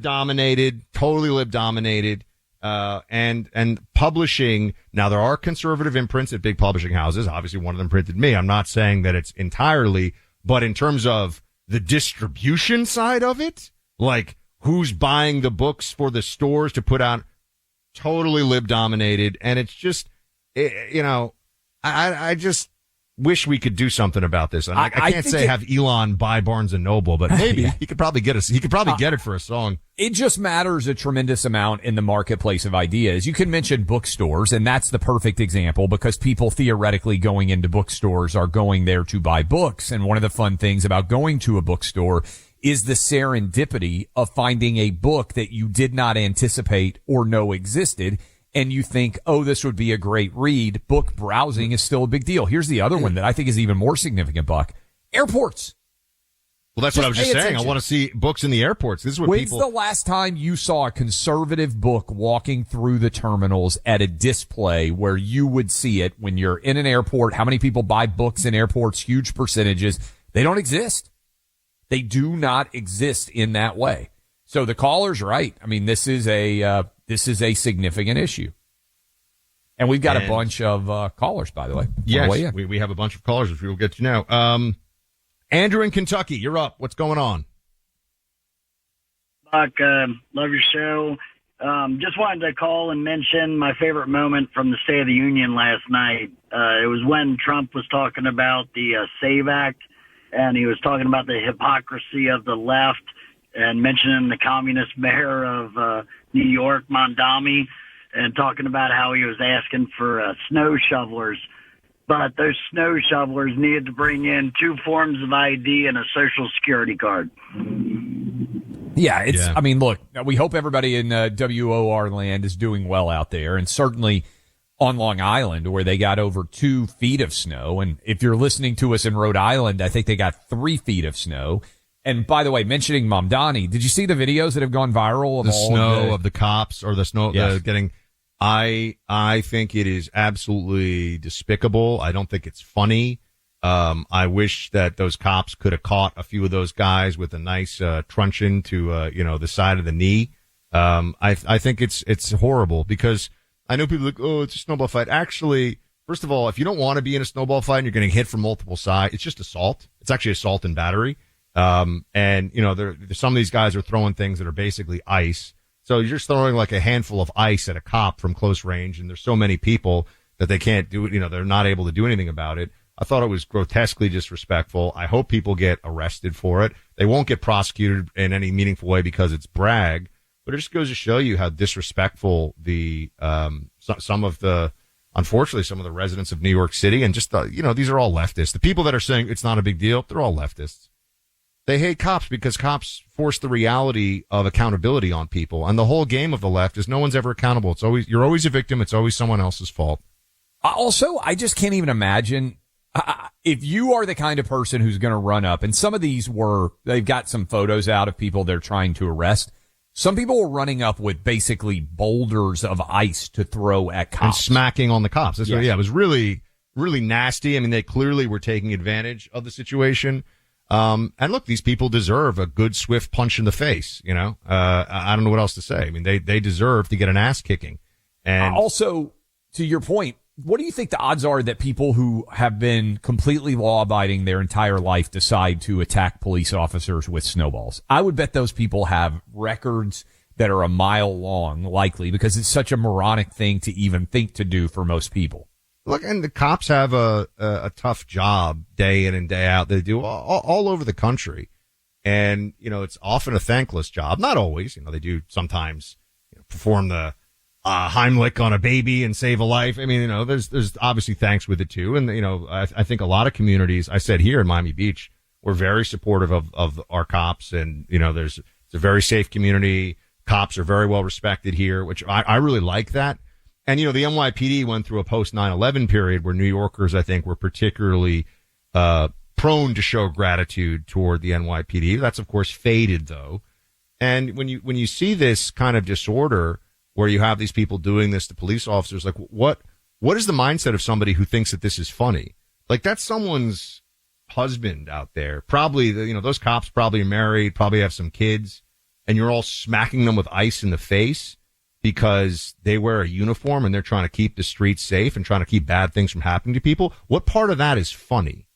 dominated, totally lib dominated, and publishing. Now there are conservative imprints at big publishing houses. Obviously one of them printed me. I'm not saying that it's entirely, but in terms of the distribution side of it, like who's buying the books for the stores to put out, totally lib dominated. And it's just, I just wish we could do something about this. And I can't say have Elon buy Barnes and Noble, but maybe he could probably get us. He could probably get it for a song. It just matters a tremendous amount in the marketplace of ideas. You can mention bookstores, and that's the perfect example because people theoretically going into bookstores are going there to buy books. And one of the fun things about going to a bookstore is the serendipity of finding a book that you did not anticipate or know existed. And you think, oh, this would be a great read. Book browsing is still a big deal. Here's the other one that I think is even more significant, Buck. Airports. Well, that's what I was just saying. I want to see books in the airports. This is what When's the last time you saw a conservative book walking through the terminals at a display where you would see it when you're in an airport? How many people buy books in airports? Huge percentages. They don't exist. They do not exist in that way. So the caller's right. I mean, this is a significant issue. And we've got a bunch of callers, by the way. Yes, we have a bunch of callers, which we will get to now. Andrew in Kentucky, you're up. What's going on? Buck, love your show. Just wanted to call and mention my favorite moment from the State of the Union last night. It was when Trump was talking about the SAVE Act, and he was talking about the hypocrisy of the left and mentioning the communist mayor of New York, Mondami, and talking about how he was asking for snow shovelers. But those snow shovelers needed to bring in 2 forms of ID and a Social Security card. Yeah, I mean, look, we hope everybody in WOR land is doing well out there, and certainly on Long Island where they got over 2 feet of snow. And if you're listening to us in Rhode Island, I think they got 3 feet of snow. And by the way, mentioning Mamdani, did you see the videos that have gone viral of the all snow of the cops or the snow getting? I think it is absolutely despicable. I don't think it's funny. I wish that those cops could have caught a few of those guys with a nice truncheon to the side of the knee. I think it's horrible because I know people are like, oh, it's a snowball fight. Actually, first of all, if you don't want to be in a snowball fight and you're getting hit from multiple sides, it's just assault. It's actually assault and battery. And some of these guys are throwing things that are basically ice. So you're just throwing like a handful of ice at a cop from close range, and there's so many people that they can't do it. They're not able to do anything about it. I thought it was grotesquely disrespectful. I hope people get arrested for it. They won't get prosecuted in any meaningful way because it's brag, but it just goes to show you how disrespectful unfortunately, some of the residents of New York City and just these are all leftists. The people that are saying it's not a big deal, they're all leftists. They hate cops because cops force the reality of accountability on people. And the whole game of the left is no one's ever accountable. You're always a victim. It's always someone else's fault. Also, I just can't even imagine if you are the kind of person who's going to run up, and some of these they've got some photos out of people they're trying to arrest. Some people were running up with basically boulders of ice to throw at cops. And smacking on the cops. It was really, really nasty. I mean, they clearly were taking advantage of the situation. And look, these people deserve a good, swift punch in the face. I don't know what else to say. I mean, they deserve to get an ass kicking. And also, to your point, what do you think the odds are that people who have been completely law abiding their entire life decide to attack police officers with snowballs? I would bet those people have records that are a mile long, likely, because it's such a moronic thing to even think to do for most people. Look, and the cops have a tough job day in and day out. They do all over the country. And, it's often a thankless job. Not always. They do sometimes perform the Heimlich on a baby and save a life. I mean, there's obviously thanks with it too. And, I think a lot of communities, I said here in Miami Beach, We're very supportive of our cops, and it's a very safe community. Cops are very well respected here, which I really like that. And the NYPD went through a post 9/11 period where New Yorkers, I think, were particularly prone to show gratitude toward the NYPD. That's of course faded though. And when you see this kind of disorder where you have these people doing this to police officers, like what is the mindset of somebody who thinks that this is funny? Like that's someone's husband out there. Probably, those cops probably are married, probably have some kids, and you're all smacking them with ice in the face because they wear a uniform and they're trying to keep the streets safe and trying to keep bad things from happening to people. What part of that is funny?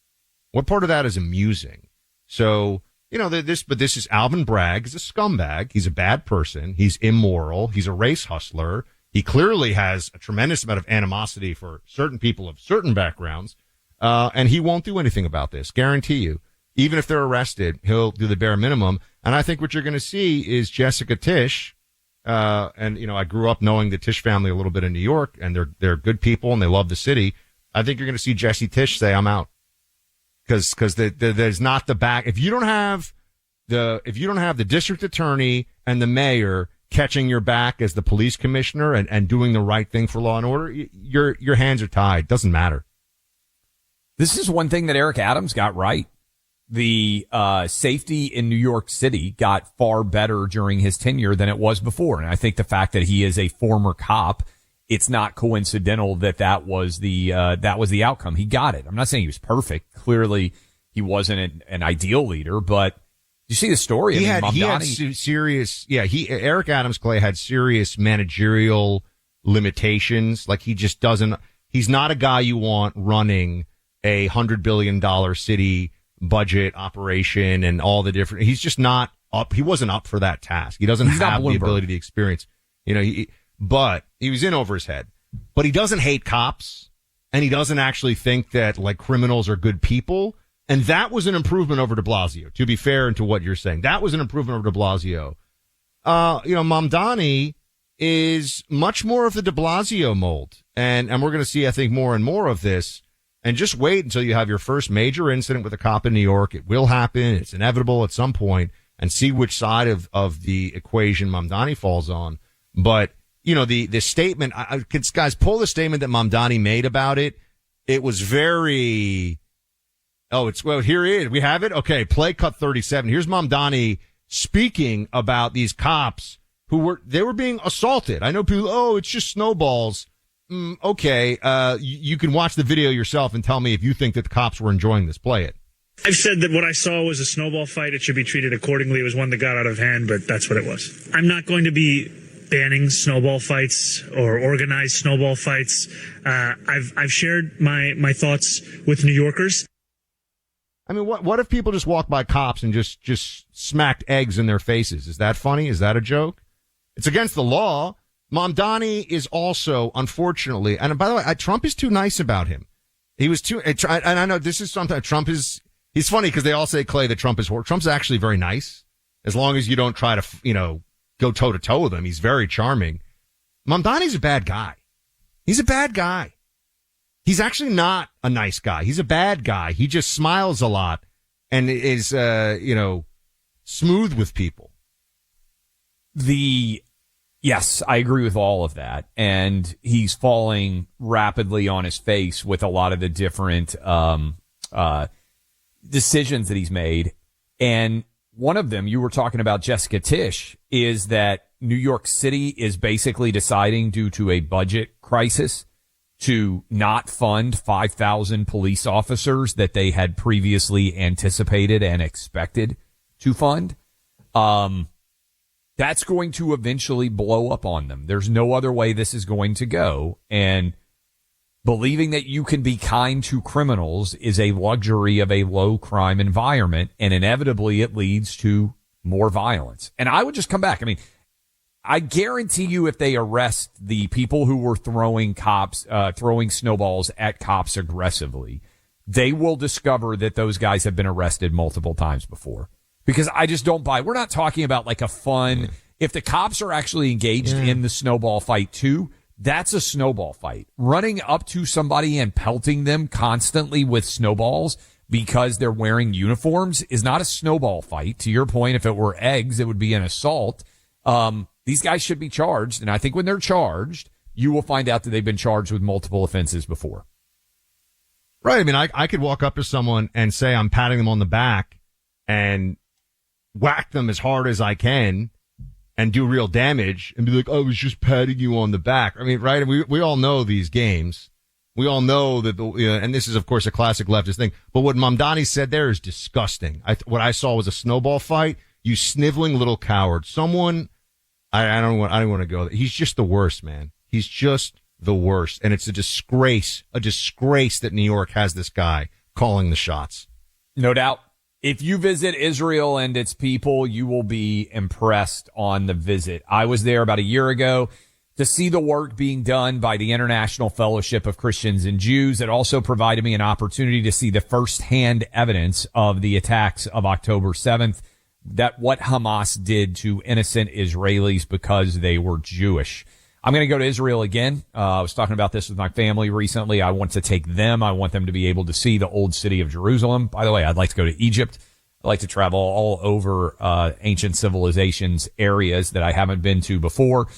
What part of that is amusing? So, this is Alvin Bragg. He's a scumbag. He's a bad person. He's immoral. He's a race hustler. He clearly has a tremendous amount of animosity for certain people of certain backgrounds. And he won't do anything about this. Guarantee you. Even if they're arrested, he'll do the bare minimum. And I think what you're going to see is Jessica Tisch. I grew up knowing the Tisch family a little bit in New York, and they're good people and they love the city. I think you're going to see Jesse Tisch say, I'm out. Cause there's not the back. If you don't have the district attorney and the mayor catching your back as the police commissioner and doing the right thing for law and order, your hands are tied. Doesn't matter. This is one thing that Eric Adams got right. The safety in New York City got far better during his tenure than it was before. And I think the fact that he is a former cop, it's not coincidental that was the outcome. He got it. I'm not saying he was perfect. Clearly he wasn't an ideal leader, but you see the story. Eric Adams Clay had serious managerial limitations. Like he's not a guy you want running a $100 billion city budget operation and all the different, he's just not up. He wasn't up for that task. He doesn't have the ability to experience, but he was in over his head, but he doesn't hate cops and he doesn't actually think that like criminals are good people. And that was an improvement over de Blasio, to be fair and to what you're saying. That was an improvement over de Blasio. Mamdani is much more of the de Blasio mold. And we're going to see, I think, more and more of this. And just wait until you have your first major incident with a cop in New York. It will happen. It's inevitable at some point, and see which side of the equation Mamdani falls on. But, the statement, guys, pull the statement that Mamdani made about it. It was very, here it is. We have it. Okay. Play cut 37. Here's Mamdani speaking about these cops who were being assaulted. I know people, it's just snowballs. Okay, you can watch the video yourself and tell me if you think that the cops were enjoying this. Play it. I've said that what I saw was a snowball fight. It should be treated accordingly. It was one that got out of hand, but that's what it was. I'm not going to be banning snowball fights or organized snowball fights. I've shared my thoughts with New Yorkers. I mean, what if people just walk by cops and just smacked eggs in their faces? Is that funny? Is that a joke? It's against the law. Mamdani is also, unfortunately, and by the way, Trump is too nice about him. He was too, and I know this is sometimes he's funny because they all say, Clay, that Trump is horrible. Trump's actually very nice. As long as you don't try to, go toe to toe with him. He's very charming. Mamdani's a bad guy. He's a bad guy. He's actually not a nice guy. He's a bad guy. He just smiles a lot and is, smooth with people. Yes, I agree with all of that. And he's falling rapidly on his face with a lot of the different decisions that he's made. And one of them, you were talking about Jessica Tisch, is that New York City is basically deciding due to a budget crisis to not fund 5,000 police officers that they had previously anticipated and expected to fund. That's going to eventually blow up on them. There's no other way this is going to go. And believing that you can be kind to criminals is a luxury of a low crime environment. And inevitably it leads to more violence. And I would just come back. I mean, I guarantee you if they arrest the people who were throwing snowballs at cops aggressively, they will discover that those guys have been arrested multiple times before. Because I just don't buy. We're not talking about like a fun. If the cops are actually engaged in the snowball fight too, that's a snowball fight. Running up to somebody and pelting them constantly with snowballs, because they're wearing uniforms is not a snowball fight. To your point, if it were eggs, it would be an assault. These guys should be charged. And I think when they're charged, you will find out that they've been charged with multiple offenses before. Right. I mean, I could walk up to someone and say I'm patting them on the back and whack them as hard as I can and do real damage and be like, I was just patting you on the back. I mean, right? We all know these games. We all know that, and this is, of course, a classic leftist thing. But what Mamdani said there is disgusting. What I saw was a snowball fight. You sniveling little coward. Someone, I don't want to go there. He's just the worst, man. He's just the worst. And it's a disgrace that New York has this guy calling the shots. No doubt. If you visit Israel and its people, you will be impressed on the visit. I was there about a year ago to see the work being done by the International Fellowship of Christians and Jews. It also provided me an opportunity to see the firsthand evidence of the attacks of October 7th, that what Hamas did to innocent Israelis because they were Jewish. I'm going to go to Israel again. I was talking about this with my family recently. I want to take them. I want them to be able to see the old city of Jerusalem. By the way, I'd like to go to Egypt. I'd like to travel all over ancient civilizations, areas that I haven't been to before.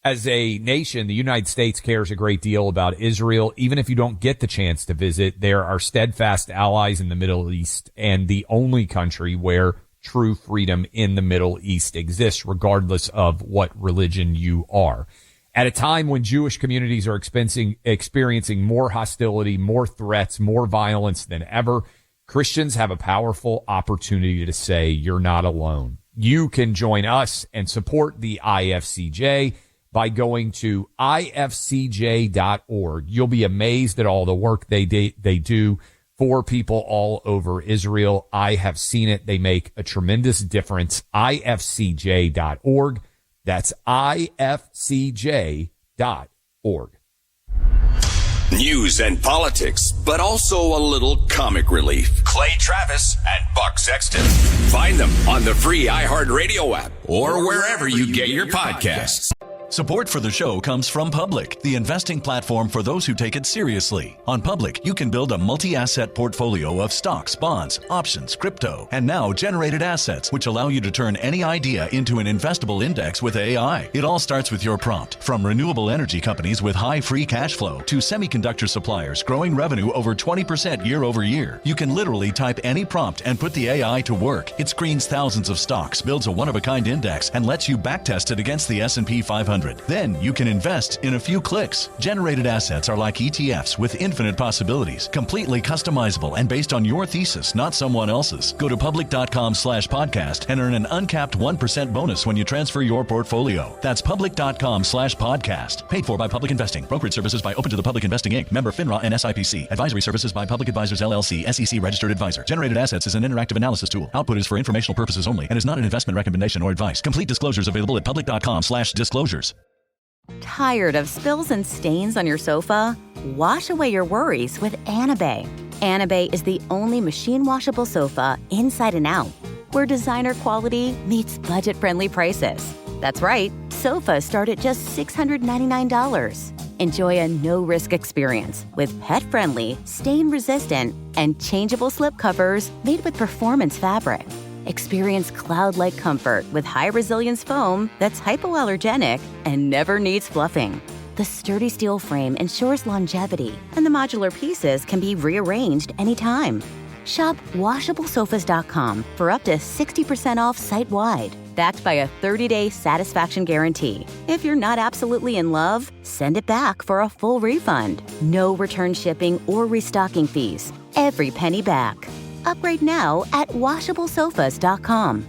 As a nation, the United States cares a great deal about Israel. Even if you don't get the chance to visit, there are steadfast allies in the Middle East and the only country where true freedom in the Middle East exists, regardless of what religion you are. At a time when Jewish communities are experiencing more hostility, more threats, more violence than ever, Christians have a powerful opportunity to say, you're not alone. You can join us and support the IFCJ by going to ifcj.org. You'll be amazed at all the work they do for people all over Israel. I have seen it. They make a tremendous difference. ifcj.org. That's ifcj.org. News and politics, but also a little comic relief. Clay Travis and Buck Sexton. Find them on the free iHeartRadio app or wherever you get your podcasts. Support for the show comes from Public, the investing platform for those who take it seriously. On Public, you can build a multi-asset portfolio of stocks, bonds, options, crypto, and now generated assets, which allow you to turn any idea into an investable index with AI. It all starts with your prompt. From renewable energy companies with high free cash flow to semiconductor suppliers growing revenue over 20% year over year, you can literally type any prompt and put the AI to work. It screens thousands of stocks, builds a one-of-a-kind index, and lets you backtest it against the S&P 500. Then you can invest in a few clicks. Generated assets are like ETFs with infinite possibilities, completely customizable and based on your thesis, not someone else's. Go to public.com/podcast and earn an uncapped 1% bonus when you transfer your portfolio. That's public.com/podcast. Paid for by Public Investing. Brokerage services by Open to the Public Investing Inc. Member FINRA and SIPC. Advisory services by Public Advisors LLC, SEC registered advisor. Generated assets is an interactive analysis tool. Output is for informational purposes only and is not an investment recommendation or advice. Complete disclosures available at public.com/disclosures. Tired of spills and stains on your sofa? Wash away your worries with Anabay. Anabay is the only machine washable sofa inside and out, where designer quality meets budget-friendly prices. That's right, sofas start at just $699. Enjoy a no-risk experience with pet-friendly, stain-resistant, and changeable slip covers made with performance fabric. Experience cloud-like comfort with high-resilience foam that's hypoallergenic and never needs fluffing. The sturdy steel frame ensures longevity, and the modular pieces can be rearranged anytime. Shop WashableSofas.com for up to 60% off site-wide, backed by a 30-day satisfaction guarantee. If you're not absolutely in love, send it back for a full refund. No return shipping or restocking fees. Every penny back. Upgrade now at WashableSofas.com.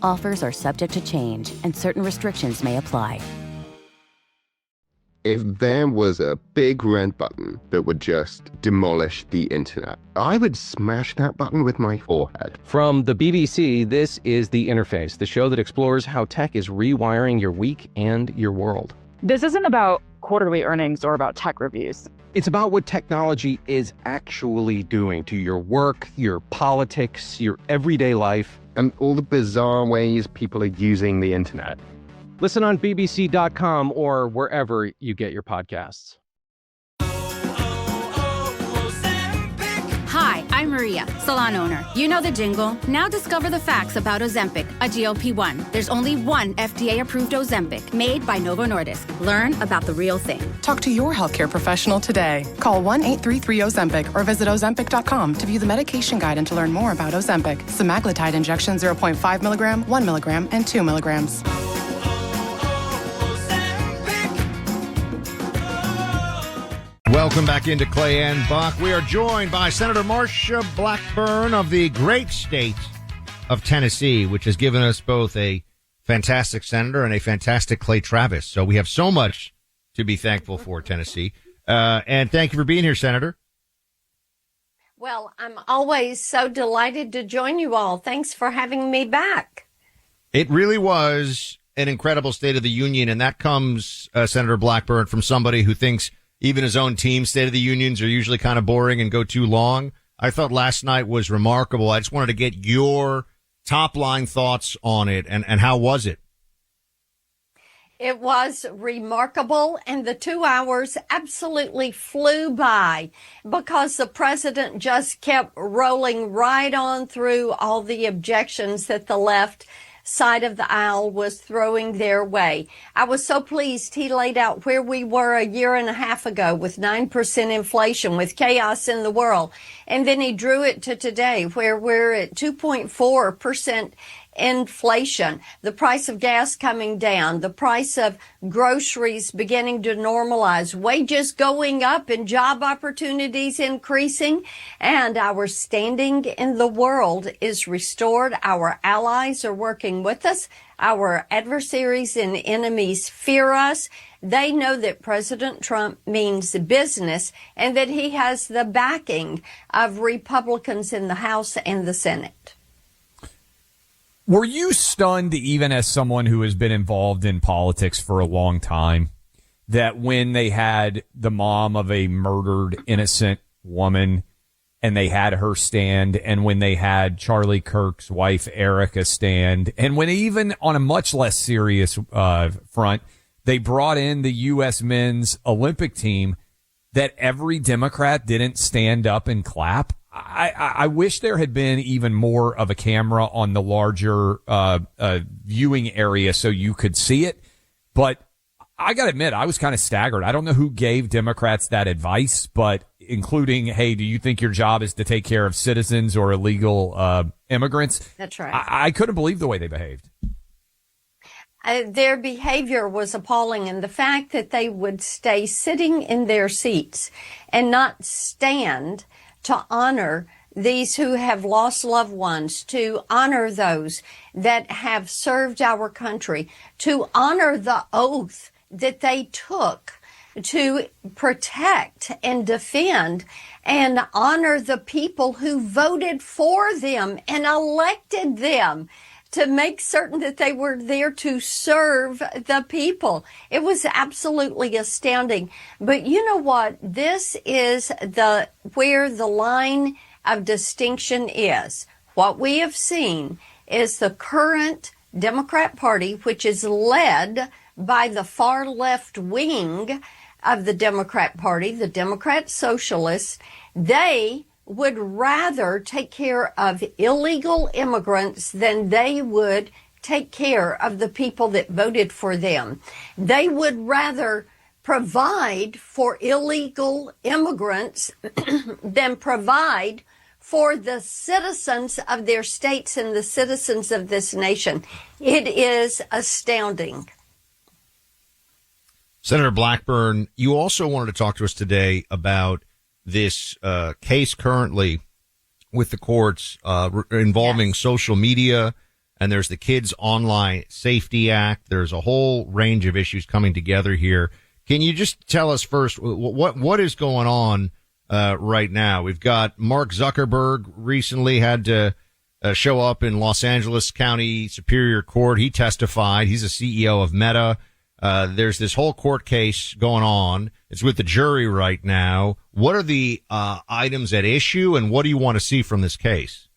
Offers are subject to change, and certain restrictions may apply. If there was a big red button that would just demolish the internet, I would smash that button with my forehead. From the BBC, this is The Interface, the show that explores how tech is rewiring your week and your world. This isn't about quarterly earnings or about tech reviews. It's about what technology is actually doing to your work, your politics, your everyday life. And all the bizarre ways people are using the internet. Listen on BBC.com or wherever you get your podcasts. Hi, I'm Maria, salon owner. You know the jingle. Now discover the facts about Ozempic, a GLP-1. There's only one FDA-approved Ozempic, made by Novo Nordisk. Learn about the real thing. Talk to your healthcare professional today. Call 1-833-OZEMPIC or visit Ozempic.com to view the medication guide and to learn more about Ozempic. Semaglutide injection 0.5 milligram, 1 milligram, and 2 milligrams. Welcome back into Clay and Buck. We are joined by Senator Marsha Blackburn of the great state of Tennessee, which has given us both a fantastic senator and a fantastic Clay Travis. So we have so much to be thankful for, Tennessee. And thank you for being here, Senator. Well, I'm always so delighted to join you all. Thanks for having me back. It really was an incredible State of the Union, and that comes, Senator Blackburn, from somebody who thinks even his own team's State of the Unions are usually kind of boring and go too long. I thought last night was remarkable. I just wanted to get your top-line thoughts on it, and how was it? It was remarkable, and the 2 hours absolutely flew by because the president just kept rolling right on through all the objections that the left side of the aisle was throwing their way. I was so pleased he laid out where we were a year and a half ago with 9% inflation, with chaos in the world. And then he drew it to today where we're at 2.4% inflation, the price of gas coming down, the price of groceries beginning to normalize, wages going up and job opportunities increasing, and our standing in the world is restored. Our allies are working with us. Our adversaries and enemies fear us. They know that President Trump means business and that he has the backing of Republicans in the House and the Senate. Were you stunned, even as someone who has been involved in politics for a long time, that when they had the mom of a murdered innocent woman and they had her stand, and when they had Charlie Kirk's wife Erica stand, and when even on a much less serious front, they brought in the U.S. men's Olympic team, that every Democrat didn't stand up and clap? I wish there had been even more of a camera on the larger viewing area so you could see it. But I got to admit, I was kind of staggered. I don't know who gave Democrats that advice, but including, hey, do you think your job is to take care of citizens or illegal immigrants? That's right. I couldn't believe the way they behaved. Their behavior was appalling, and the fact that they would stay sitting in their seats and not stand to honor these who have lost loved ones, to honor those that have served our country, to honor the oath that they took to protect and defend and honor the people who voted for them and elected them to make certain that they were there to serve the people. It was absolutely astounding. But you know what? This is where the line of distinction is. What we have seen is the current Democrat Party, which is led by the far left wing of the Democrat Party, the Democrat Socialists. They would rather take care of illegal immigrants than they would take care of the people that voted for them. They would rather provide for illegal immigrants than provide for the citizens of their states and the citizens of this nation. It is astounding. Senator Blackburn, you also wanted to talk to us today about this case currently with the courts involving social media, and there's the Kids Online Safety Act. There's a whole range of issues coming together here. Can you just tell us first what is going on right now? We've got Mark Zuckerberg recently had to show up in Los Angeles County Superior Court. He testified. He's the CEO of Meta. There's this whole court case going on. It's with the jury right now. What are the items at issue, and what do you want to see from this case?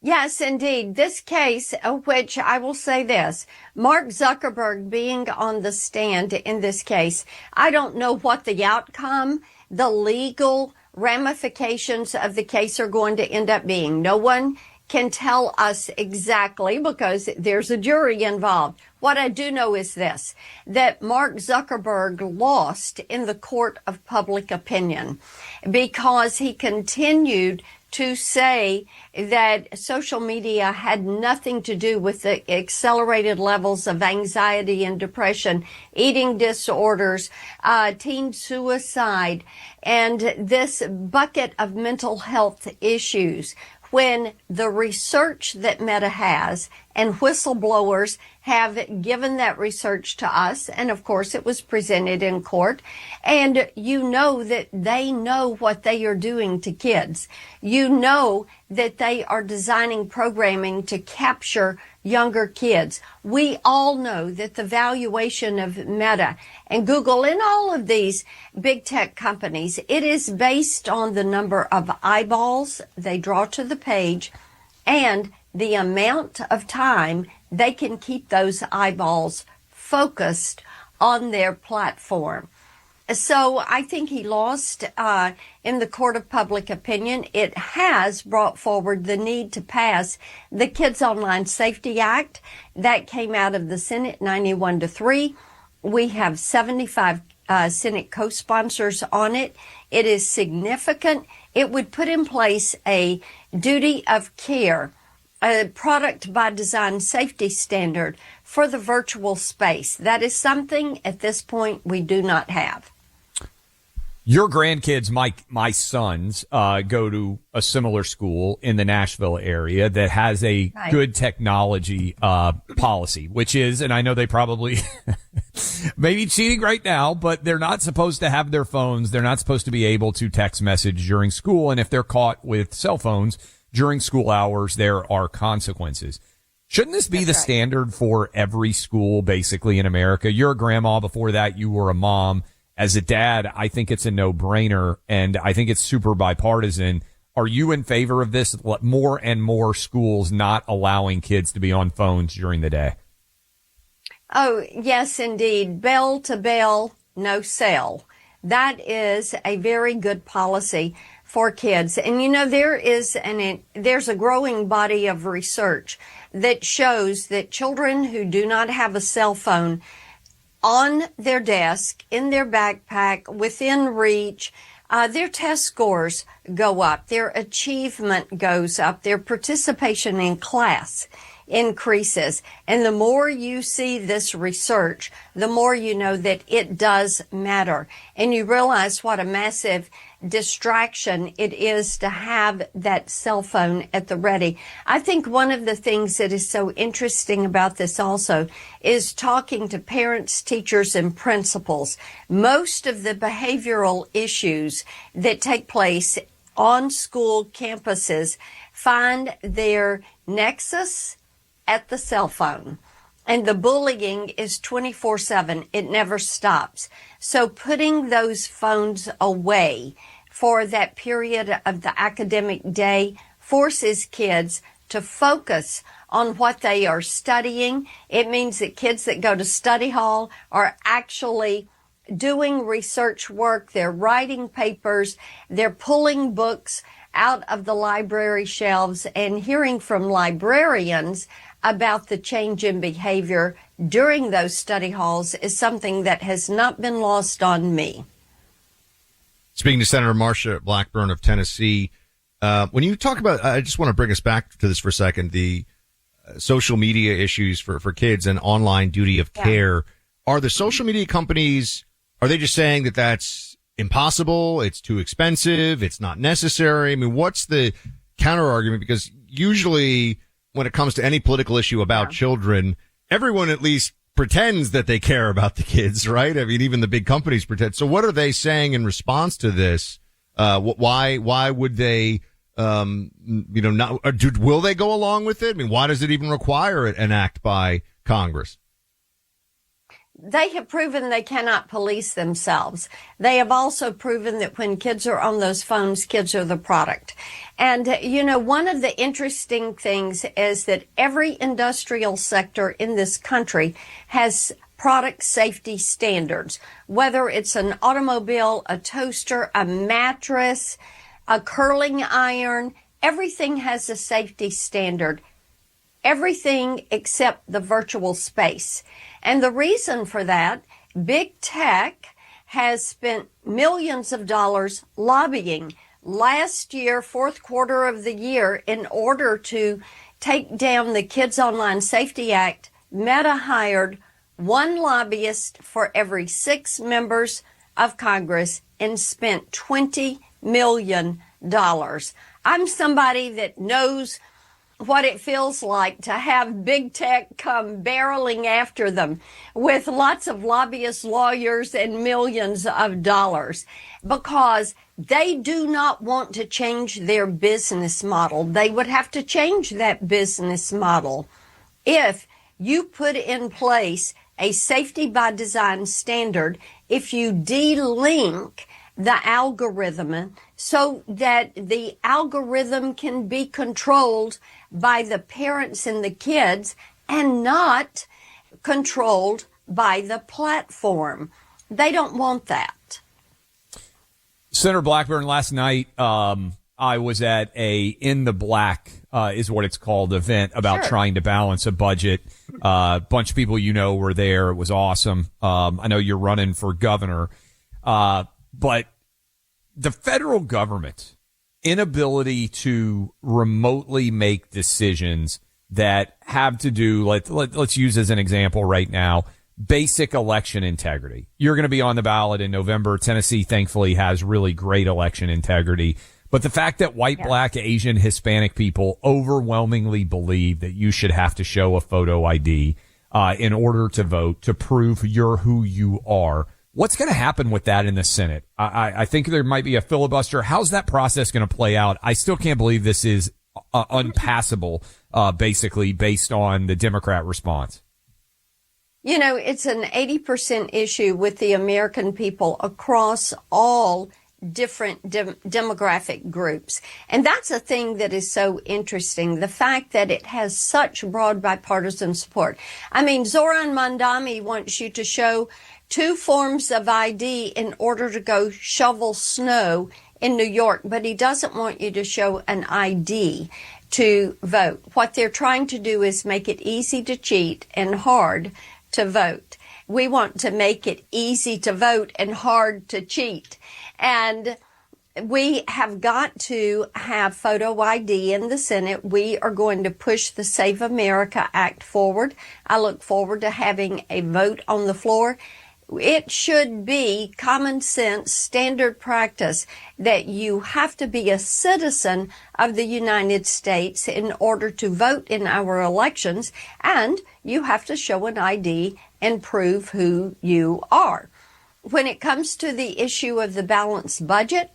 Yes, indeed. This case, which I will say this, Mark Zuckerberg being on the stand in this case, I don't know what the outcome, the legal ramifications of the case are going to end up being. No one can tell us exactly because there's a jury involved. What I do know is this, that Mark Zuckerberg lost in the court of public opinion because he continued to say that social media had nothing to do with the accelerated levels of anxiety and depression, eating disorders, teen suicide, and this bucket of mental health issues, when the research that Meta has and whistleblowers have given that research to us, and of course it was presented in court, and you know that they know what they are doing to kids. You know that they are designing programming to capture younger kids. We all know that the valuation of Meta and Google and all of these big tech companies, it is based on the number of eyeballs they draw to the page and the amount of time they can keep those eyeballs focused on their platform. So I think he lost in the court of public opinion. It has brought forward the need to pass the Kids Online Safety Act that came out of the Senate 91-3. We have 75 Senate co-sponsors on it. It is significant. It would put in place a duty of care, a product by design safety standard for the virtual space. That is something at this point we do not have. Your grandkids, my sons, go to a similar school in the Nashville area that has a good technology policy, which is, and I know they probably may be cheating right now, but they're not supposed to have their phones. They're not supposed to be able to text message during school. And if they're caught with cell phones during school hours, there are consequences. Shouldn't this be the standard for every school, basically, in America? You're a grandma. Before that, you were a mom. As a dad, I think it's a no-brainer, and I think it's super bipartisan. Are you in favor of this? More and more schools not allowing kids to be on phones during the day? Oh, yes, indeed. Bell to bell, no cell. That is a very good policy for kids. And you know, there's a growing body of research that shows that children who do not have a cell phone on their desk, in their backpack, within reach, their test scores go up, their achievement goes up, their participation in class increases. And the more you see this research, the more you know that it does matter. And you realize what a massive distraction it is to have that cell phone at the ready. I think one of the things that is so interesting about this also is talking to parents, teachers, and principals. Most of the behavioral issues that take place on school campuses find their nexus at the cell phone. And the bullying is 24/7. It never stops. So putting those phones away for that period of the academic day forces kids to focus on what they are studying. It means that kids that go to study hall are actually doing research work. They're writing papers. They're pulling books out of the library shelves and hearing from librarians about the change in behavior during those study halls is something that has not been lost on me. Speaking to Senator Marsha Blackburn of Tennessee, when you talk about, I just want to bring us back to this for a second, the social media issues for kids and online duty of care. Are the social media companies, are they just saying that that's impossible, it's too expensive, it's not necessary? I mean, what's the counter argument? Because usually when it comes to any political issue about children, everyone at least pretends that they care about the kids, right? I mean, even the big companies pretend. So what are they saying in response to this? Why would they, not, will they go along with it? I mean, why does it even require an act by Congress? They have proven they cannot police themselves. They have also proven that when kids are on those phones, kids are the product. And, one of the interesting things is that every industrial sector in this country has product safety standards, whether it's an automobile, a toaster, a mattress, a curling iron. Everything has a safety standard. Everything except the virtual space. And the reason for that, big tech has spent millions of dollars lobbying last year, fourth quarter of the year, in order to take down the Kids Online Safety Act. Meta hired one lobbyist for every 6 members of Congress and spent $20 million. I'm somebody that knows what it feels like to have big tech come barreling after them with lots of lobbyists, lawyers, and millions of dollars, because they do not want to change their business model. They would have to change that business model if you put in place a safety by design standard, if you delink the algorithm so that the algorithm can be controlled by the parents and the kids and not controlled by the platform. They don't want that. Senator Blackburn, last night I was at a In the Black is what it's called event about trying to balance a budget. A bunch of people were there. It was awesome. I know you're running for governor. But the federal government inability to remotely make decisions that have to do, let's use as an example right now, basic election integrity. You're going to be on the ballot in November. Tennessee, thankfully, has really great election integrity. But the fact that white, black, Asian, Hispanic people overwhelmingly believe that you should have to show a photo ID in order to vote to prove you're who you are. What's going to happen with that in the Senate? I think there might be a filibuster. How's that process going to play out? I still can't believe this is unpassable, basically, based on the Democrat response. It's an 80% issue with the American people across all different demographic groups. And that's a thing that is so interesting, the fact that it has such broad bipartisan support. I mean, Zoran Mandami wants you to show 2 forms of ID in order to go shovel snow in New York, but he doesn't want you to show an ID to vote. What they're trying to do is make it easy to cheat and hard to vote. We want to make it easy to vote and hard to cheat. And we have got to have photo ID in the Senate. We are going to push the Save America Act forward. I look forward to having a vote on the floor. It should be common sense, standard practice that you have to be a citizen of the United States in order to vote in our elections, and you have to show an ID and prove who you are. When it comes to the issue of the balanced budget,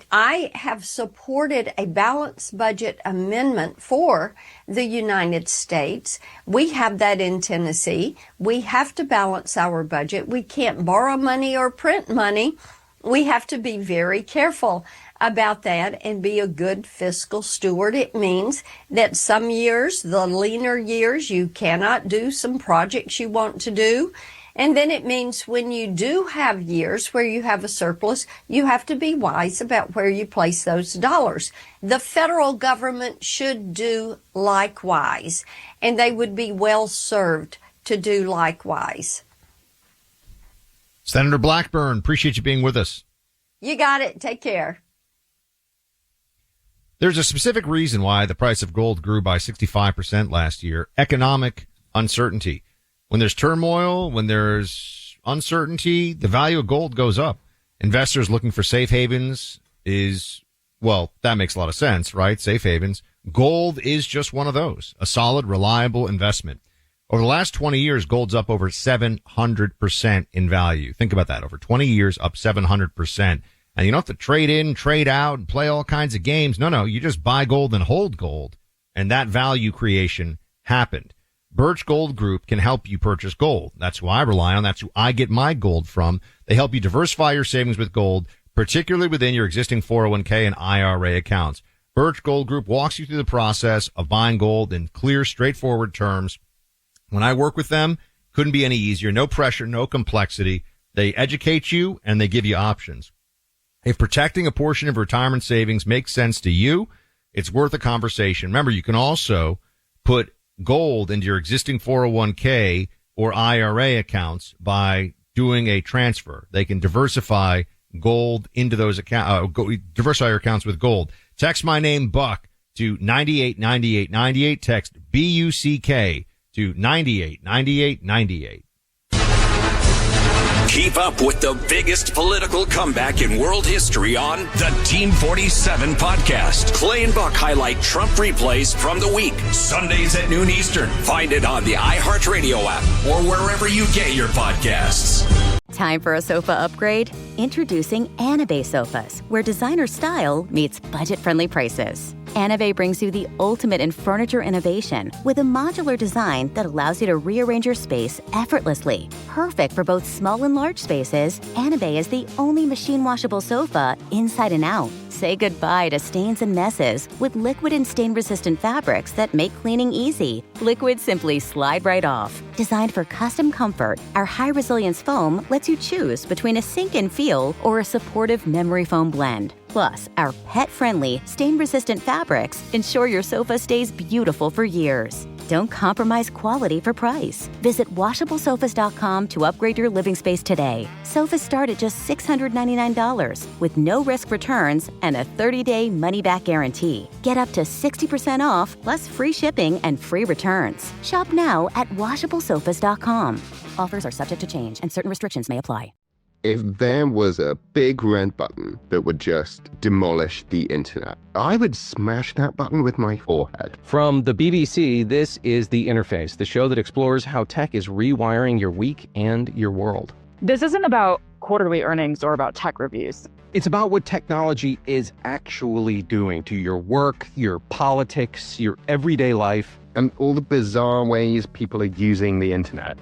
I have supported a balanced budget amendment for the United States. We have that in Tennessee. We have to balance our budget. We can't borrow money or print money. We have to be very careful about that and be a good fiscal steward. It means that some years, the leaner years, you cannot do some projects you want to do. And then it means when you do have years where you have a surplus, you have to be wise about where you place those dollars. The federal government should do likewise, and they would be well served to do likewise. Senator Blackburn, appreciate you being with us. You got it. Take care. There's a specific reason why the price of gold grew by 65% last year: economic uncertainty. When there's turmoil, when there's uncertainty, the value of gold goes up. Investors looking for safe havens that makes a lot of sense, right? Safe havens. Gold is just one of those, a solid, reliable investment. Over the last 20 years, gold's up over 700% in value. Think about that. Over 20 years, up 700%. And you don't have to trade in, trade out, and play all kinds of games. No, you just buy gold and hold gold. And that value creation happened. Birch Gold Group can help you purchase gold. That's who I rely on. That's who I get my gold from. They help you diversify your savings with gold, particularly within your existing 401k and IRA accounts. Birch Gold Group walks you through the process of buying gold in clear, straightforward terms. When I work with them, Couldn't be any easier. No pressure, no complexity. They educate you and they give you options. If protecting a portion of retirement savings makes sense to you, it's worth a conversation. Remember, you can also put gold into your existing 401k or IRA accounts by doing a transfer. They can diversify gold into those accounts, diversify your accounts with gold. Text my name, Buck, to 989898. Text BUCK to 989898. Keep up with the biggest political comeback in world history on the Team 47 podcast. Clay and Buck highlight Trump replays from the week. Sundays at noon Eastern. Find it on the iHeartRadio app or wherever you get your podcasts. Time for a sofa upgrade? Introducing Anabay sofas, where designer style meets budget-friendly prices. Anabay brings you the ultimate in furniture innovation with a modular design that allows you to rearrange your space effortlessly. Perfect for both small and large spaces, Anabay is the only machine-washable sofa inside and out. Say goodbye to stains and messes with liquid and stain-resistant fabrics that make cleaning easy. Liquids simply slide right off. Designed for custom comfort, our high-resilience foam lets you choose between a sink-in feel or a supportive memory foam blend. Plus, our pet-friendly, stain-resistant fabrics ensure your sofa stays beautiful for years. Don't compromise quality for price. Visit washablesofas.com to upgrade your living space today. Sofas start at just $699 with no risk returns and a 30-day money-back guarantee. Get up to 60% off plus free shipping and free returns. Shop now at washablesofas.com. Offers are subject to change and certain restrictions may apply. If there was a big red button that would just demolish the internet, I would smash that button with my forehead. From the BBC, this is The Interface, the show that explores how tech is rewiring your week and your world. This isn't about quarterly earnings or about tech reviews. It's about what technology is actually doing to your work, your politics, your everyday life. And all the bizarre ways people are using the internet.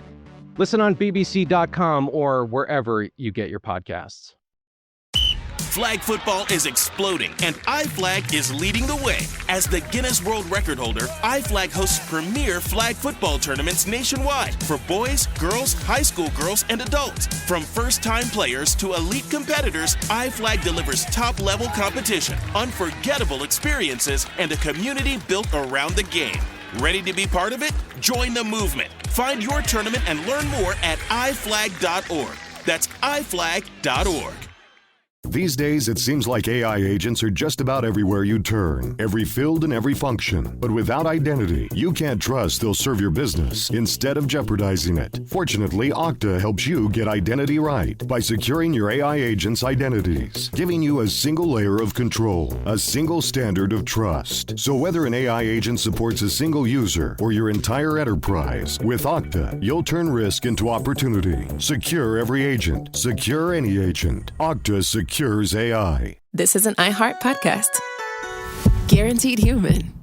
Listen on BBC.com or wherever you get your podcasts. Flag football is exploding, and iFlag is leading the way. As the Guinness World Record holder, iFlag hosts premier flag football tournaments nationwide for boys, girls, high school girls, and adults. From first-time players to elite competitors, iFlag delivers top-level competition, unforgettable experiences, and a community built around the game. Ready to be part of it? Join the movement. Find your tournament and learn more at iflag.org. That's iflag.org. These days, it seems like AI agents are just about everywhere you turn, every field and every function. But without identity, you can't trust they'll serve your business instead of jeopardizing it. Fortunately, Okta helps you get identity right by securing your AI agents' identities, giving you a single layer of control, a single standard of trust. So whether an AI agent supports a single user or your entire enterprise, with Okta, you'll turn risk into opportunity. Secure every agent. Secure any agent. Okta secures AI. This is an iHeart podcast. Guaranteed human.